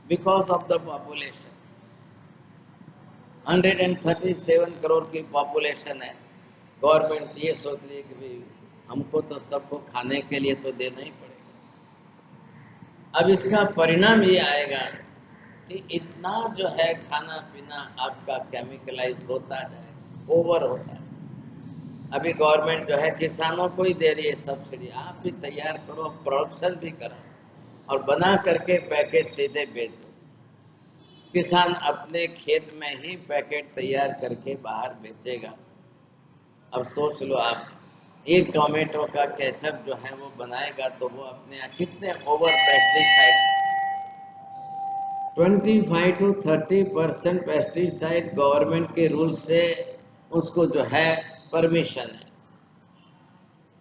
because of the population. 137 crore की पॉपुलेशन है। गवर्नमेंट ये सोच रही है कि भाई हमको तो सबको खाने के लिए तो देना ही पड़ेगा। अब इसका परिणाम ये आएगा कि इतना जो है खाना पीना आपका केमिकलाइज होता है, ओवर होता है। अभी गवर्नमेंट जो है किसानों को ही दे रही है सब्सिडी, आप भी तैयार करो, प्रोडक्शन भी करो और बना करके पैकेट सीधे बेच दो। किसान अपने खेत में ही पैकेट तैयार करके बाहर बेचेगा। अब सोच लो आप, एक टोमेटो का केचप जो है वो बनाएगा तो वो अपने यहाँ कितने over pesticide, 25 to 30% pesticide government के रूल से उसको जो है परमिशन है।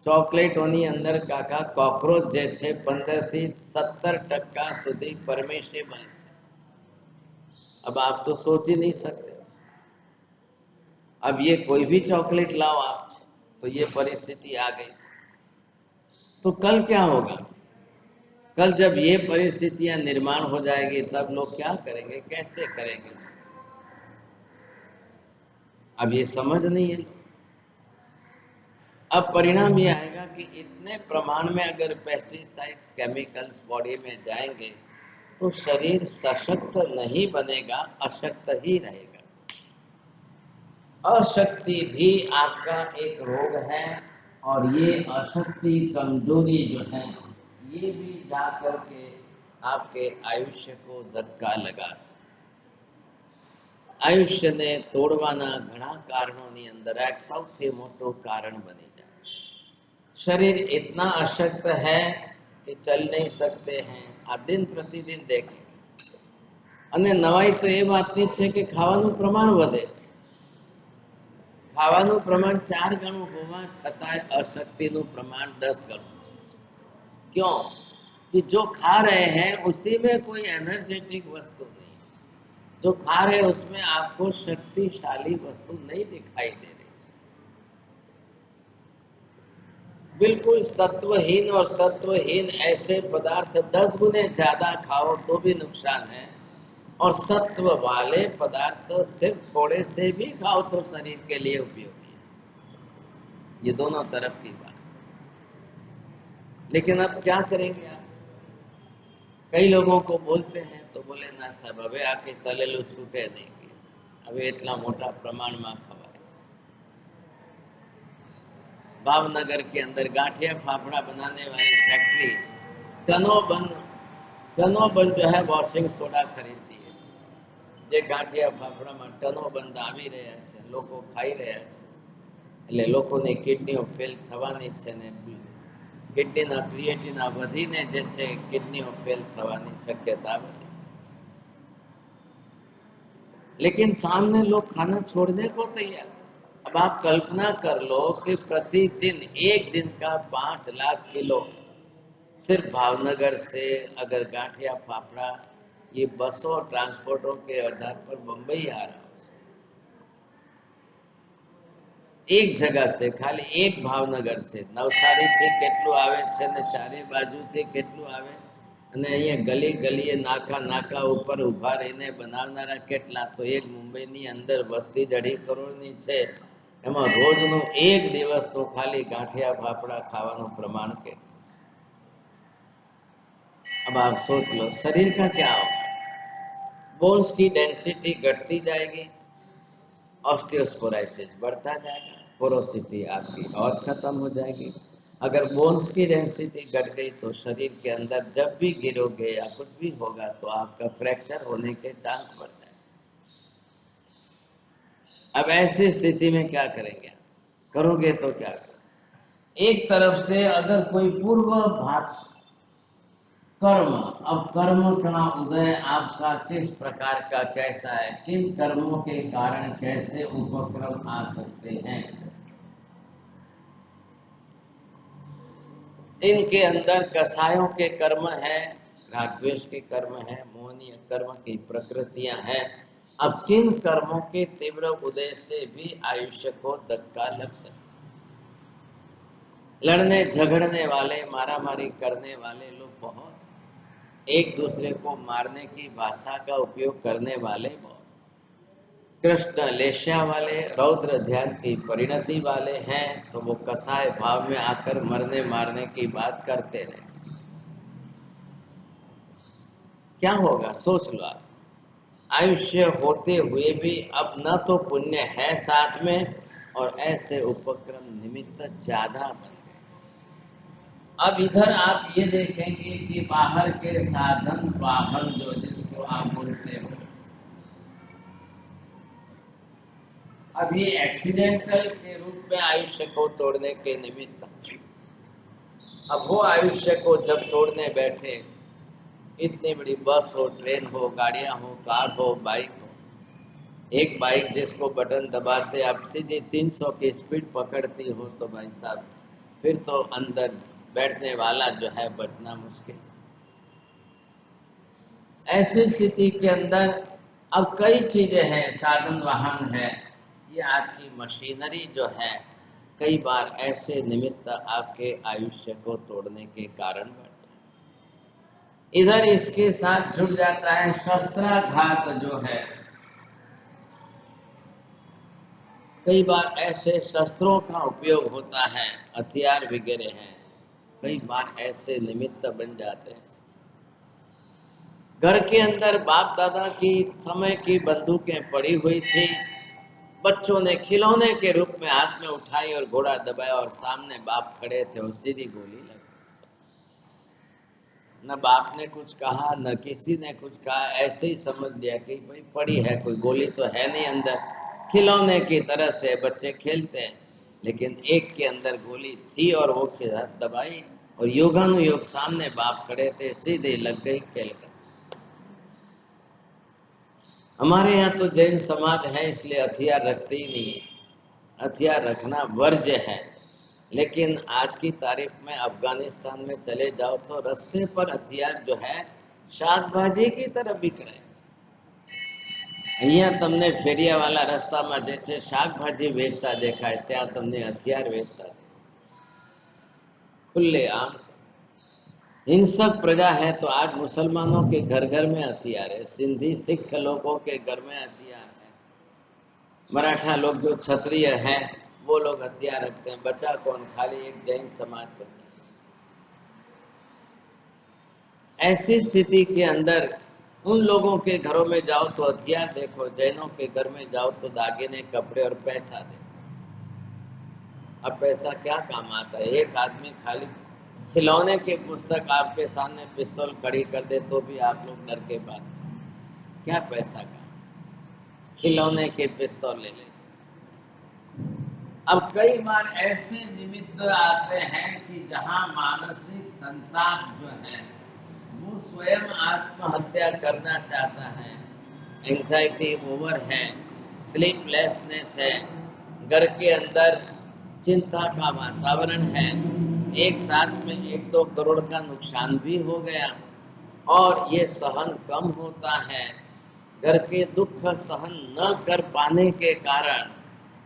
ચોકલેટોની અંદર કાકા કોકરોચ જે છે 15 થી 70% સુધી પરમિશેબલ છે। अब आप तो सोच ही नहीं सकते, अब ये कोई भी चॉकलेट लाओ आप, तो ये परिस्थिति आ गई। तो कल क्या होगा? कल जब ये परिस्थितियां निर्माण हो जाएगी तब लोग क्या करेंगे, कैसे करेंगे? अब ये समझ नहीं है। अब परिणाम ये आएगा कि इतने प्रमाण में अगर पेस्टिसाइड्स केमिकल्स बॉडी में जाएंगे तो शरीर सशक्त नहीं बनेगा, अशक्त ही रहेगा। अशक्ति भी आपका एक रोग है और ये अशक्ति कमजोरी जो है ये भी जाकर के आपके आयुष्य को धक्का लगा सकते। आयुष्यने तोड़वाना घणा कारणों अंदर एक सौथी मोटो कारण बनी जाए। शरीर इतना अशक्त है कि चल नहीं सकते हैं। आप दिन प्रतिदिन देखें અને નવાઈ તો એ વાતની છે કે ખાવાનું પ્રમાણ વધે છે, ખાવાનું પ્રમાણ 4 ગણું હોવા છતાં અશક્તિનું પ્રમાણ 10 ગણું છે। क्यों? कि जो खा रहे हैं उसी में कोई एनर्जेटिक वस्तु नहीं, जो खा रहे हैं उसमें आपको शक्तिशाली वस्तु नहीं दिखाई दे रही। बिल्कुल सत्वहीन और तत्वहीन ऐसे पदार्थ 10 गुने ज्यादा खाओ तो भी नुकसान है, और सत्व वाले पदार्थ सिर्फ थोड़े से भी खाओ तो शरीर के लिए उपयोगी है। ये दोनों तरफ की बात। लेकिन अब क्या करेंगे आप? कई लोगों को बोलते हैं तो बोले ना साहब હવે आके तलेलू छूटे देंगे, હવે એટલા મોટા પ્રમાણમાં ખવાય છે। भावनगर के अंदर गांठिया फाफड़ा बनाने वाली फैक्ट्री टनो बंद जो है वॉशिंग सोडा खरीदती है। જે ગાંઠિયા ફાફડામાં ટનો બંધ આવી રહ્યા છે, લોકો ખાઈ રહ્યા છે, એટલે લોકોની કિડનીઓ ફેલ થવાની છે ને કિડનીના ક્રિએટિના વધીને જે છે કિડનીઓ ફેલ થવાની શક્યતા વધે। लेकिन सामने लोग खाना छोड़ने को तैयार। अब आप कल्पना कर लो कि प्रतिदिन एक दिन का 5 लाख किलो सिर्फ भावनगर से अगर गांठिया फाफड़ा ये बसों ट्रांसपोर्टों के आधार पर बम्बई आ रहा है। एक जगह से खाली एक भावनगर से नवसारी थी केटलू आवे छे ने चारे बाजू थी केटलू आवे અને અહીંયા ગલી ગલીએ નાકા નાકા ઉપર ઊભા રહીને બનાવનારા કેટલા, તો એક મુંબઈની અંદર વસ્તી 2.5 કરોડની છે, એમાં રોજનું એક દિવસ તો ખાલી ગાંઠિયા ફાફડા ખાવાનું પ્રમાણ કે। अब आप सोच लो शरीर का क्या होगा? बोन्स की डेंसिटी घटती जाएगी, ऑस्टियोस्पोराइसिस बढ़ता जाएगा, पोरोसिटी आपकी और खत्म हो जाएगी। अगर बोन्स की डेंसिटी घट गई तो शरीर के अंदर जब भी गिरोगे या कुछ भी होगा तो आपका फ्रैक्चर होने के चांस बढ़ जाए। अब ऐसी स्थिति में क्या करेंगे? करोगे तो क्या करोगे? एक तरफ से अगर कोई पूर्व भाग कर्म, अब कर्म का उदय आपका किस प्रकार का कैसा है, किन कर्मों के कारण कैसे उपक्रम आ सकते हैं, इनके अंदर कसायों के कर्म है, रागद्वेष के कर्म है, मोहनीय कर्म की प्रकृतियां हैं। अब किन कर्मों के तीव्र उदय से भी आयुष्य को धक्का लग सकता। लड़ने झगड़ने वाले, मारामारी करने वाले लोग बहुत, एक दूसरे को मारने की भाषा का उपयोग करने वाले बहुत, कृष्ण लेश्या वाले, रौद्र ध्यान की परिणति वाले हैं, तो वो कसाय भाव में आकर मरने मारने की बात करते रहे। क्या होगा सोच लो आप। आयुष्य होते हुए भी अब न तो पुण्य है साथ में और ऐसे उपक्रम निमित्त ज्यादा बन गए। अब इधर आप ये देखेंगे कि बाहर के साधन वाहन जो जिसको आप बोलते हो, अभी एक्सीडेंटल के रूप में आयुष्य को तोड़ने के निमित्त, अब वो आयुष्य को जब तोड़ने बैठे, इतनी बड़ी बस हो, ट्रेन हो, गाड़ियां हो, कार हो, बाइक हो, एक बाइक जिसको बटन दबाते आप सीधे 300 की स्पीड पकड़ती हो तो भाई साहब फिर तो अंदर बैठने वाला जो है बचना मुश्किल। ऐसी स्थिति के अंदर अब कई चीजें हैं, साधन वाहन है, ये आज की मशीनरी जो है कई बार ऐसे निमित्त आपके आयुष्य को तोड़ने के कारण बनते हैं। इधर इसके साथ जुड़ जाता है शस्त्राघात जो है, कई बार ऐसे शस्त्रों का उपयोग होता है, हथियार वगैरह हैं, कई बार ऐसे निमित्त बन जाते हैं। घर के अंदर बाप दादा की समय की बंदूकें पड़ी हुई थी, बच्चों ने खिलौने के रूप में हाथ में उठाई और घोड़ा दबाया और सामने बाप खड़े थे और सीधी गोली लगी। न बाप ने कुछ कहा न किसी ने कुछ कहा, ऐसे ही समझ लिया कि भाई पड़ी है, कोई गोली तो है नहीं अंदर, खिलौने की तरह से बच्चे खेलते हैं, लेकिन एक के अंदर गोली थी और वो के हाथ दबाई और योगानुयोग सामने बाप खड़े थे, सीधे लग गई खेल कर। हमारे यहाँ तो जैन समाज है इसलिए हथियार रखते ही नहीं है, हथियार रखना वर्ज्य है, लेकिन आज की तारीख में अफगानिस्तान में चले जाओ तो रास्ते पर हथियार जो है શાકભાજી की तरह बिक रहे हैं। અહીંયા તમને ફેરિયાવાળા રસ્તામાં જે છે શાકભાજી વેચતા દેખાય, ત્યાં તમને હથિયાર વેચતા खुले आम। हिंसक प्रजा है तो आज मुसलमानों के घर घर में हथियार है, सिंधी सिख लोगों के घर में हथियार है, मराठा लोग जो क्षत्रिय हैं वो लोग हथियार रखते हैं, बचा कौन, खाली एक जैन समाज बचा। ऐसी स्थिति के अंदर उन लोगों के घरों में जाओ तो हथियार देखो, जैनों के घर में जाओ तो दागिने, कपड़े और पैसा देखो। अब पैसा क्या काम आता है, एक आदमी खाली खिलौने की पुस्तक आपके सामने पिस्तौल खड़ी कर दे तो भी आप लोग डर के बात, क्या पैसा का, खिलौने के पिस्तौल ले ले। अब कई बार ऐसे निमित्त आते हैं कि जहां मानसिक संताप जो है वो स्वयं आत्महत्या करना चाहता है, एंजाइटी ओवर है, स्लीपलेसनेस है, घर के अंदर चिंता का वातावरण है, एक साथ में 1-2 करोड़ का नुकसान भी हो गया और ये सहन कम होता है, घर के दुख सहन न कर पाने के कारण,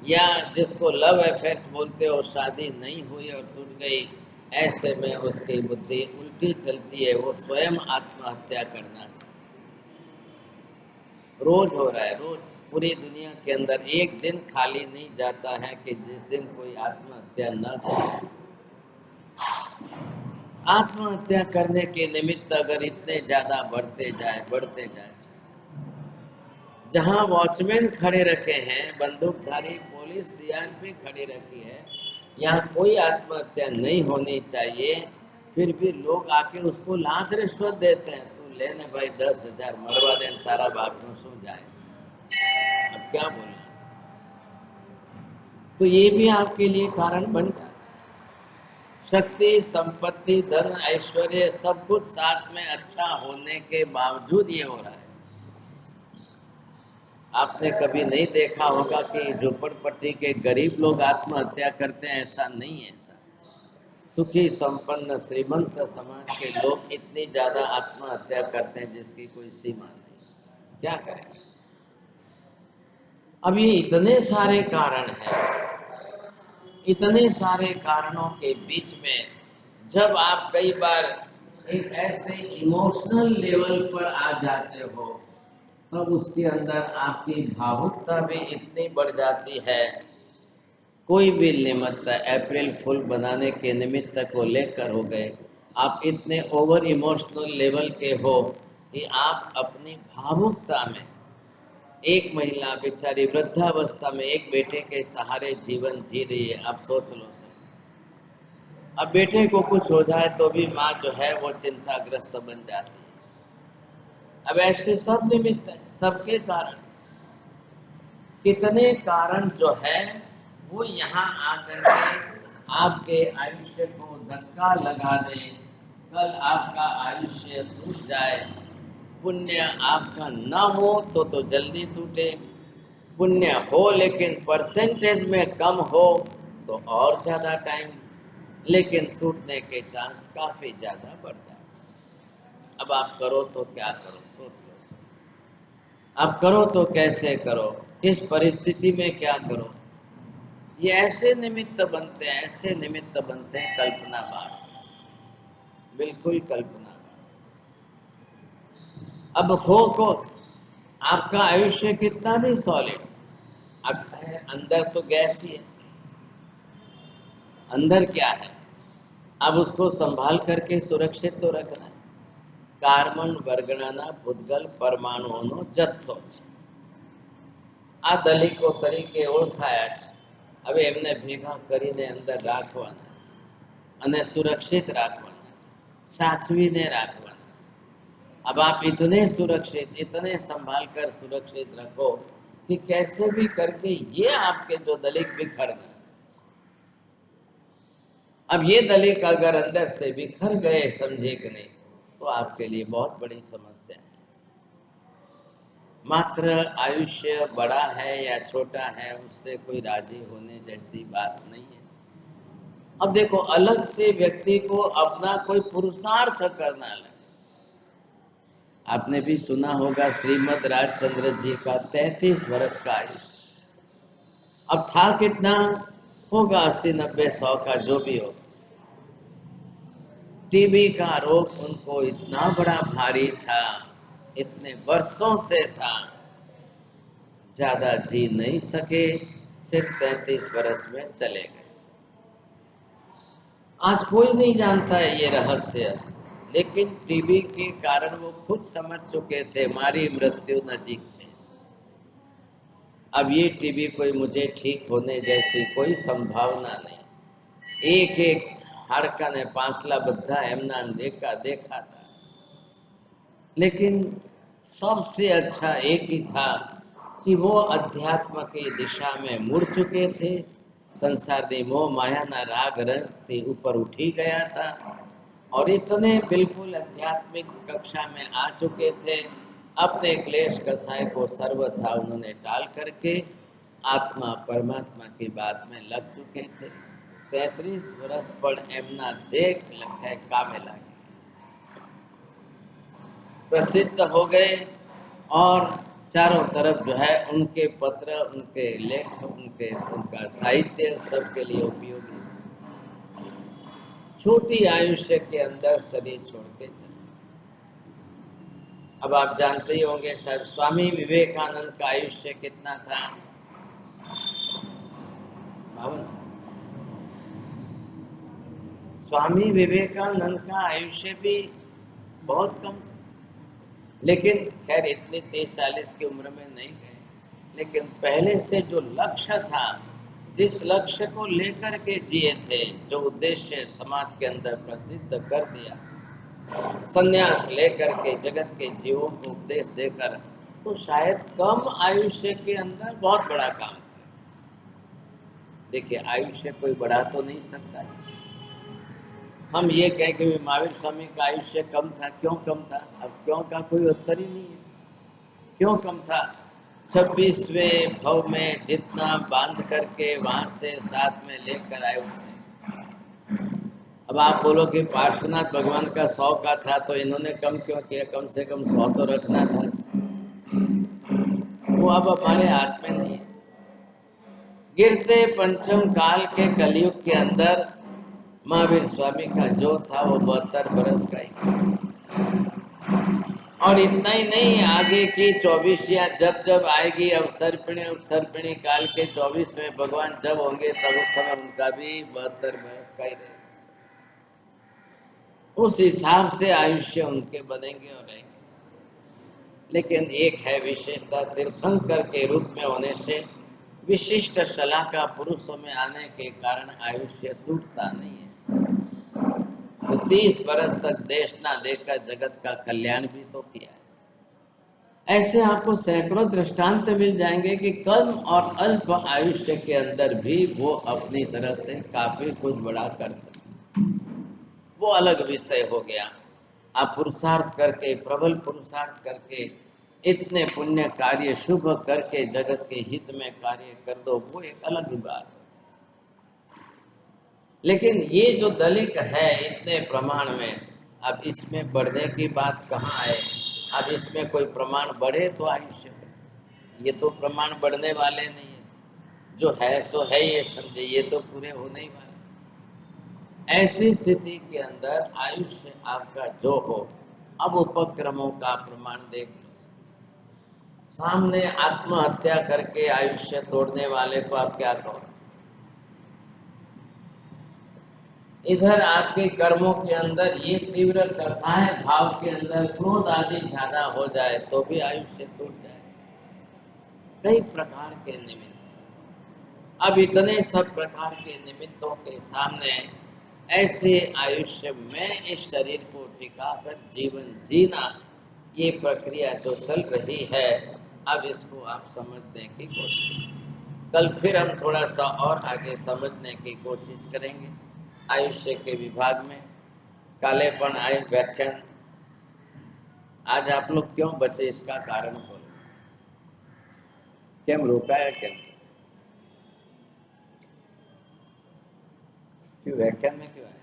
या जिसको लव अफेयर्स बोलते हो, शादी नहीं हुई और टूट गई, ऐसे में उसकी बुद्धि उल्टी चलती है, वो स्वयं आत्महत्या करना चाहता। रोज हो रहा है, रोज पूरी दुनिया के अंदर एक दिन खाली नहीं जाता है कि जिस दिन कोई आत्महत्या न करे। आत्महत्या करने के निमित्त अगर इतने ज्यादा बढ़ते जाए, जहां वॉचमैन खड़े रखे हैं, बंदूकधारी पुलिस सीआरपी खड़ी रखी है, यहाँ कोई आत्महत्या नहीं होनी चाहिए, फिर भी लोग आके उसको लाख रिश्वत देते हैं, तू लेने भाई 10,000 मरवा दे, तारा बाप को सो जाए। अब क्या बोलना, तो ये भी आपके लिए कारण बन जाता है। शक्ति, संपत्ति, धन, ऐश्वर्य सब कुछ साथ में अच्छा होने के बावजूद ये हो रहा है। आपने कभी नहीं देखा होगा कि झोपड़पट्टी के गरीब लोग आत्महत्या करते हैं, ऐसा नहीं है। सुखी संपन्न श्रीमंत समाज के लोग इतनी ज्यादा आत्महत्या करते हैं जिसकी कोई सीमा नहीं, क्या करें। अब ये इतने सारे कारण हैं, इतने सारे कारणों के बीच में जब आप कई बार एक ऐसे इमोशनल लेवल पर आ जाते हो, तब उसके अंदर आपकी भावुकता भी इतनी बढ़ जाती है। कोई भी निमित्त अप्रैल फुल बनाने के निमित्त को लेकर हो गए, आप इतने ओवर इमोशनल लेवल के हो कि आप अपनी भावुकता में एक महिला बेचारी वृद्धावस्था में एक बेटे के सहारे जीवन जी रही है। आप सोच लो सर, अब बेटे को कुछ हो जाए तो भी माँ जो है वो चिंताग्रस्त बन जाती है। अब ऐसे सब निमित्त हैं, सबके कारण, कितने कारण जो है वो यहाँ आकर के आपके आयुष्य को धक्का लगा दे। कल आपका आयुष्य टूट जाए। पुण्य आपका न हो तो जल्दी टूटे, पुण्य हो लेकिन परसेंटेज में कम हो तो और ज़्यादा टाइम, लेकिन टूटने के चांस काफ़ी ज़्यादा बढ़ जाए। अब आप करो तो क्या करो, सोच लो। आप करो तो कैसे करो, किस परिस्थिति में क्या करो। ये ऐसे निमित्त बनते हैं, ऐसे निमित्त बनते हैं कल्पना बाहर, बिल्कुल कल्पना बाहर। अब हो को आपका आयुष्य कितना भी सॉलिड, अब है अंदर तो गैस ही है, अंदर क्या है, अब उसको संभाल करके सुरक्षित तो रखना है। कार्बन वर्गणाना भूतगल परमाणुओं जत्थो છે। આ દલિકો તરીકે ઓળખાયા છે। હવે એમને ભેગા કરીને અંદર રાખવાના છે અને સુરક્ષિત રાખવાના છે, સાચવીને રાખવાના છે। अब आप इतने सुरक्षित, इतने संभाल कर सुरक्षित रखो कि कैसे भी करके ये आपके जो दलिक बिखर गए। अब ये दलिक अगर अंदर से बिखर गए समझे कि नहीं, तो आपके लिए बहुत बड़ी समस्या है। मात्र आयुष्य बड़ा है या छोटा है उससे कोई राजी होने जैसी बात नहीं है। अब देखो, अलग से व्यक्ति को अपना कोई पुरुषार्थ करना लगे। आपने भी सुना होगा श्रीमद राजचंद्र जी का 33 वर्ष का आयुष्य। अब था कितना होगा, 80 90 100 का जो भी हो। टीबी का रोग उनको इतना बड़ा भारी था, इतने वर्षों से था, ज्यादा जी नहीं सके, सिर्फ 33 वर्ष में चले गए। आज कोई नहीं जानता है ये रहस्य, लेकिन टीबी के कारण वो खुद समझ चुके थे मारी मृत्यु नजीक है। अब ये टीबी कोई मुझे ठीक होने जैसी कोई संभावना नहीं। एक एक हाड़का ने पांसला बद्धा एमना देखा था, लेकिन सबसे अच्छा एक ही था कि वो अध्यात्म की दिशा में मुड़ चुके थे। संसारी मोह माया ना राग रंग से ऊपर उठी गया था और इतने बिल्कुल आध्यात्मिक कक्षा में आ चुके थे। अपने क्लेश कसाय को सर्वथा उन्होंने टाल करके आत्मा परमात्मा की बात में लग चुके थे। 33 वर्ष पर एमना देख लखे कामे लागे, प्रसिद्ध हो गए और चारों तरफ जो है उनके पत्र, उनके लेख, उनका साहित्य सबके लिए उपयोगी। छोटी आयुष्य के अंदर शरीर छोड़ के चले। अब आप जानते ही होंगे सर, स्वामी विवेकानंद का आयुष्य कितना था? 52। स्वामी विवेकानंद का आयुष्य भी बहुत कम, लेकिन खैर इतने 30-40 की उम्र में नहीं गए। लेकिन पहले से जो लक्ष्य था, जिस लक्ष्य को लेकर के जिए थे, जो उद्देश्य समाज के अंदर प्रसिद्ध कर दिया, संन्यास लेकर के जगत के जीवों को उपदेश देकर, तो शायद कम आयुष्य के अंदर बहुत बड़ा काम। देखिए, आयुष्य कोई बढ़ा तो नहीं सकता है। हम ये कहें कि महावीर स्वामी का आयुष्य कम था, क्यों कम था? अब क्यों का कोई उत्तर ही नहीं है। क्यों कम था? 26वें भव में जितना बांध करके वहां से साथ में लेकर आए उठे। अब आप बोलो कि पार्श्वनाथ भगवान का 100 का था तो इन्होंने कम क्यों किया? कम से कम 100 तो रखना था। वो अब हमारे हाथ में नहीं है। गिरते पंचम काल के कलयुग के अंदर महावीर स्वामी का जो था वो 72 बरस का ही। और इतना ही नहीं, आगे की 24 या जब जब आएगी अवसर्पिणी काल के 24वें भगवान जब होंगे तब उस समय उनका भी 72 बरस का ही रहेगा। उस हिसाब से आयुष्य उनके बनेंगे और रहेंगे। लेकिन एक है विशेषता, तीर्थंकर के रूप में होने से विशिष्ट शलाका पुरुषों में आने के कारण आयुष्य टूटता नहीं है। तो 30 बरस तक देश ना देखकर जगत का कल्याण भी तो किया है। ऐसे आपको सैकड़ों दृष्टांत मिल जाएंगे कि कम और अल्प आयुष्य के अंदर भी वो अपनी तरह से काफी कुछ बड़ा कर सकते। वो अलग विषय हो गया। आप पुरुषार्थ करके, प्रबल पुरुषार्थ करके, इतने पुण्य कार्य शुभ करके जगत के हित में कार्य कर दो, वो एक अलग ही बात है। लेकिन ये जो दलित है इतने प्रमाण में, अब इसमें बढ़ने की बात कहाँ है? अब इसमें कोई प्रमाण बढ़े तो आयुष्य बढ़े, ये तो प्रमाण बढ़ने वाले नहीं है। जो है सो है, ये समझे, ये तो पूरे होने ही वाले। ऐसी स्थिति के अंदर आयुष्य आपका जो हो, अब उपक्रमों का प्रमाण देख लो। सामने आत्महत्या करके आयुष्य तोड़ने वाले को आप क्या कहो? इधर आपके कर्मों के अंदर ये तीव्र कसाय भाव के अंदर क्रोध आदि ज्यादा हो जाए तो भी आयुष्य टूट जाए। कई प्रकार के निमित्त, अब इतने सब प्रकार के निमित्तों के सामने ऐसे आयुष्य में इस शरीर को टिकाकर जीवन जीना, ये प्रक्रिया जो चल रही है, अब इसको आप समझने की कोशिश। कल फिर हम थोड़ा सा और आगे समझने की कोशिश करेंगे आयुष्य के विभाग में। कालेपन आयु व्याख्यान आज आप लोग क्यों बचे, इसका कारण बोलो। केम रोका है, केम क्यों व्याख्यान में क्यों आए?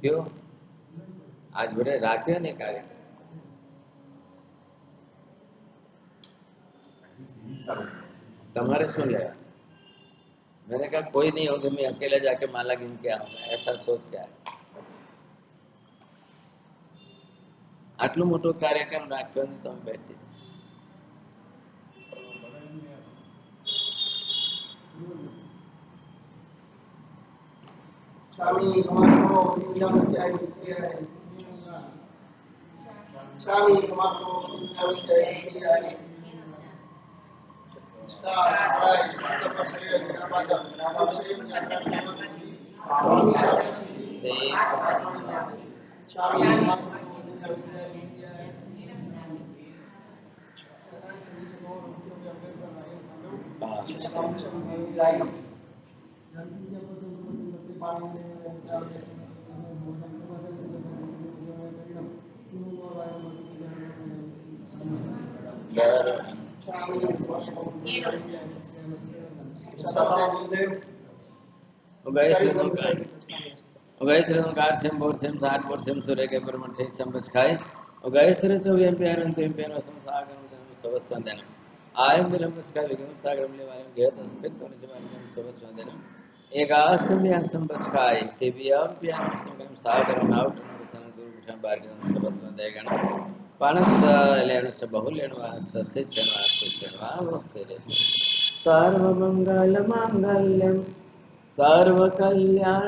क्यों आज बड़े राख्यो ने कार्य तुम्हारे सुन लिया। मैंने कहा कोई नहीं होगा, मैं अकेले जाके माला गिन के आऊंगा, ऐसा सोच के आया। आटलू मोटो कार्यक्रम राख्यो ने तुम बैठी Kami kemako yang menjadi sekiranya. Kami kemako yang menjadi sekiranya. Sekarang kita percaya kepada nama Tuhan yang akan menjadi. Kami kemako yang menjadi sekiranya. सूर्य के ब्रह्म ठीक समझ खाए उगैसरे तो व्यम प्यारन तेम प्यारन संसागरम सबस्वंदन आयम विरम का विगम सागरम ले वाले गया तो फिर तो निजमान सबस्वंदन एकास्तम या संबचकाय दिव्यम प्यारन संगम सागरम आउट सन गुरु मुठन बारगन सबस्वंदन पानस लेन से बहुलेन वास सिद्धन वास सिद्धन वावसेले सर्वमंगल मांगल्यम सर्वकल्याणकारणं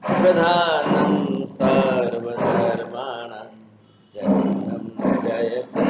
प्रधानं सर्वधर्माणां शरणं जयति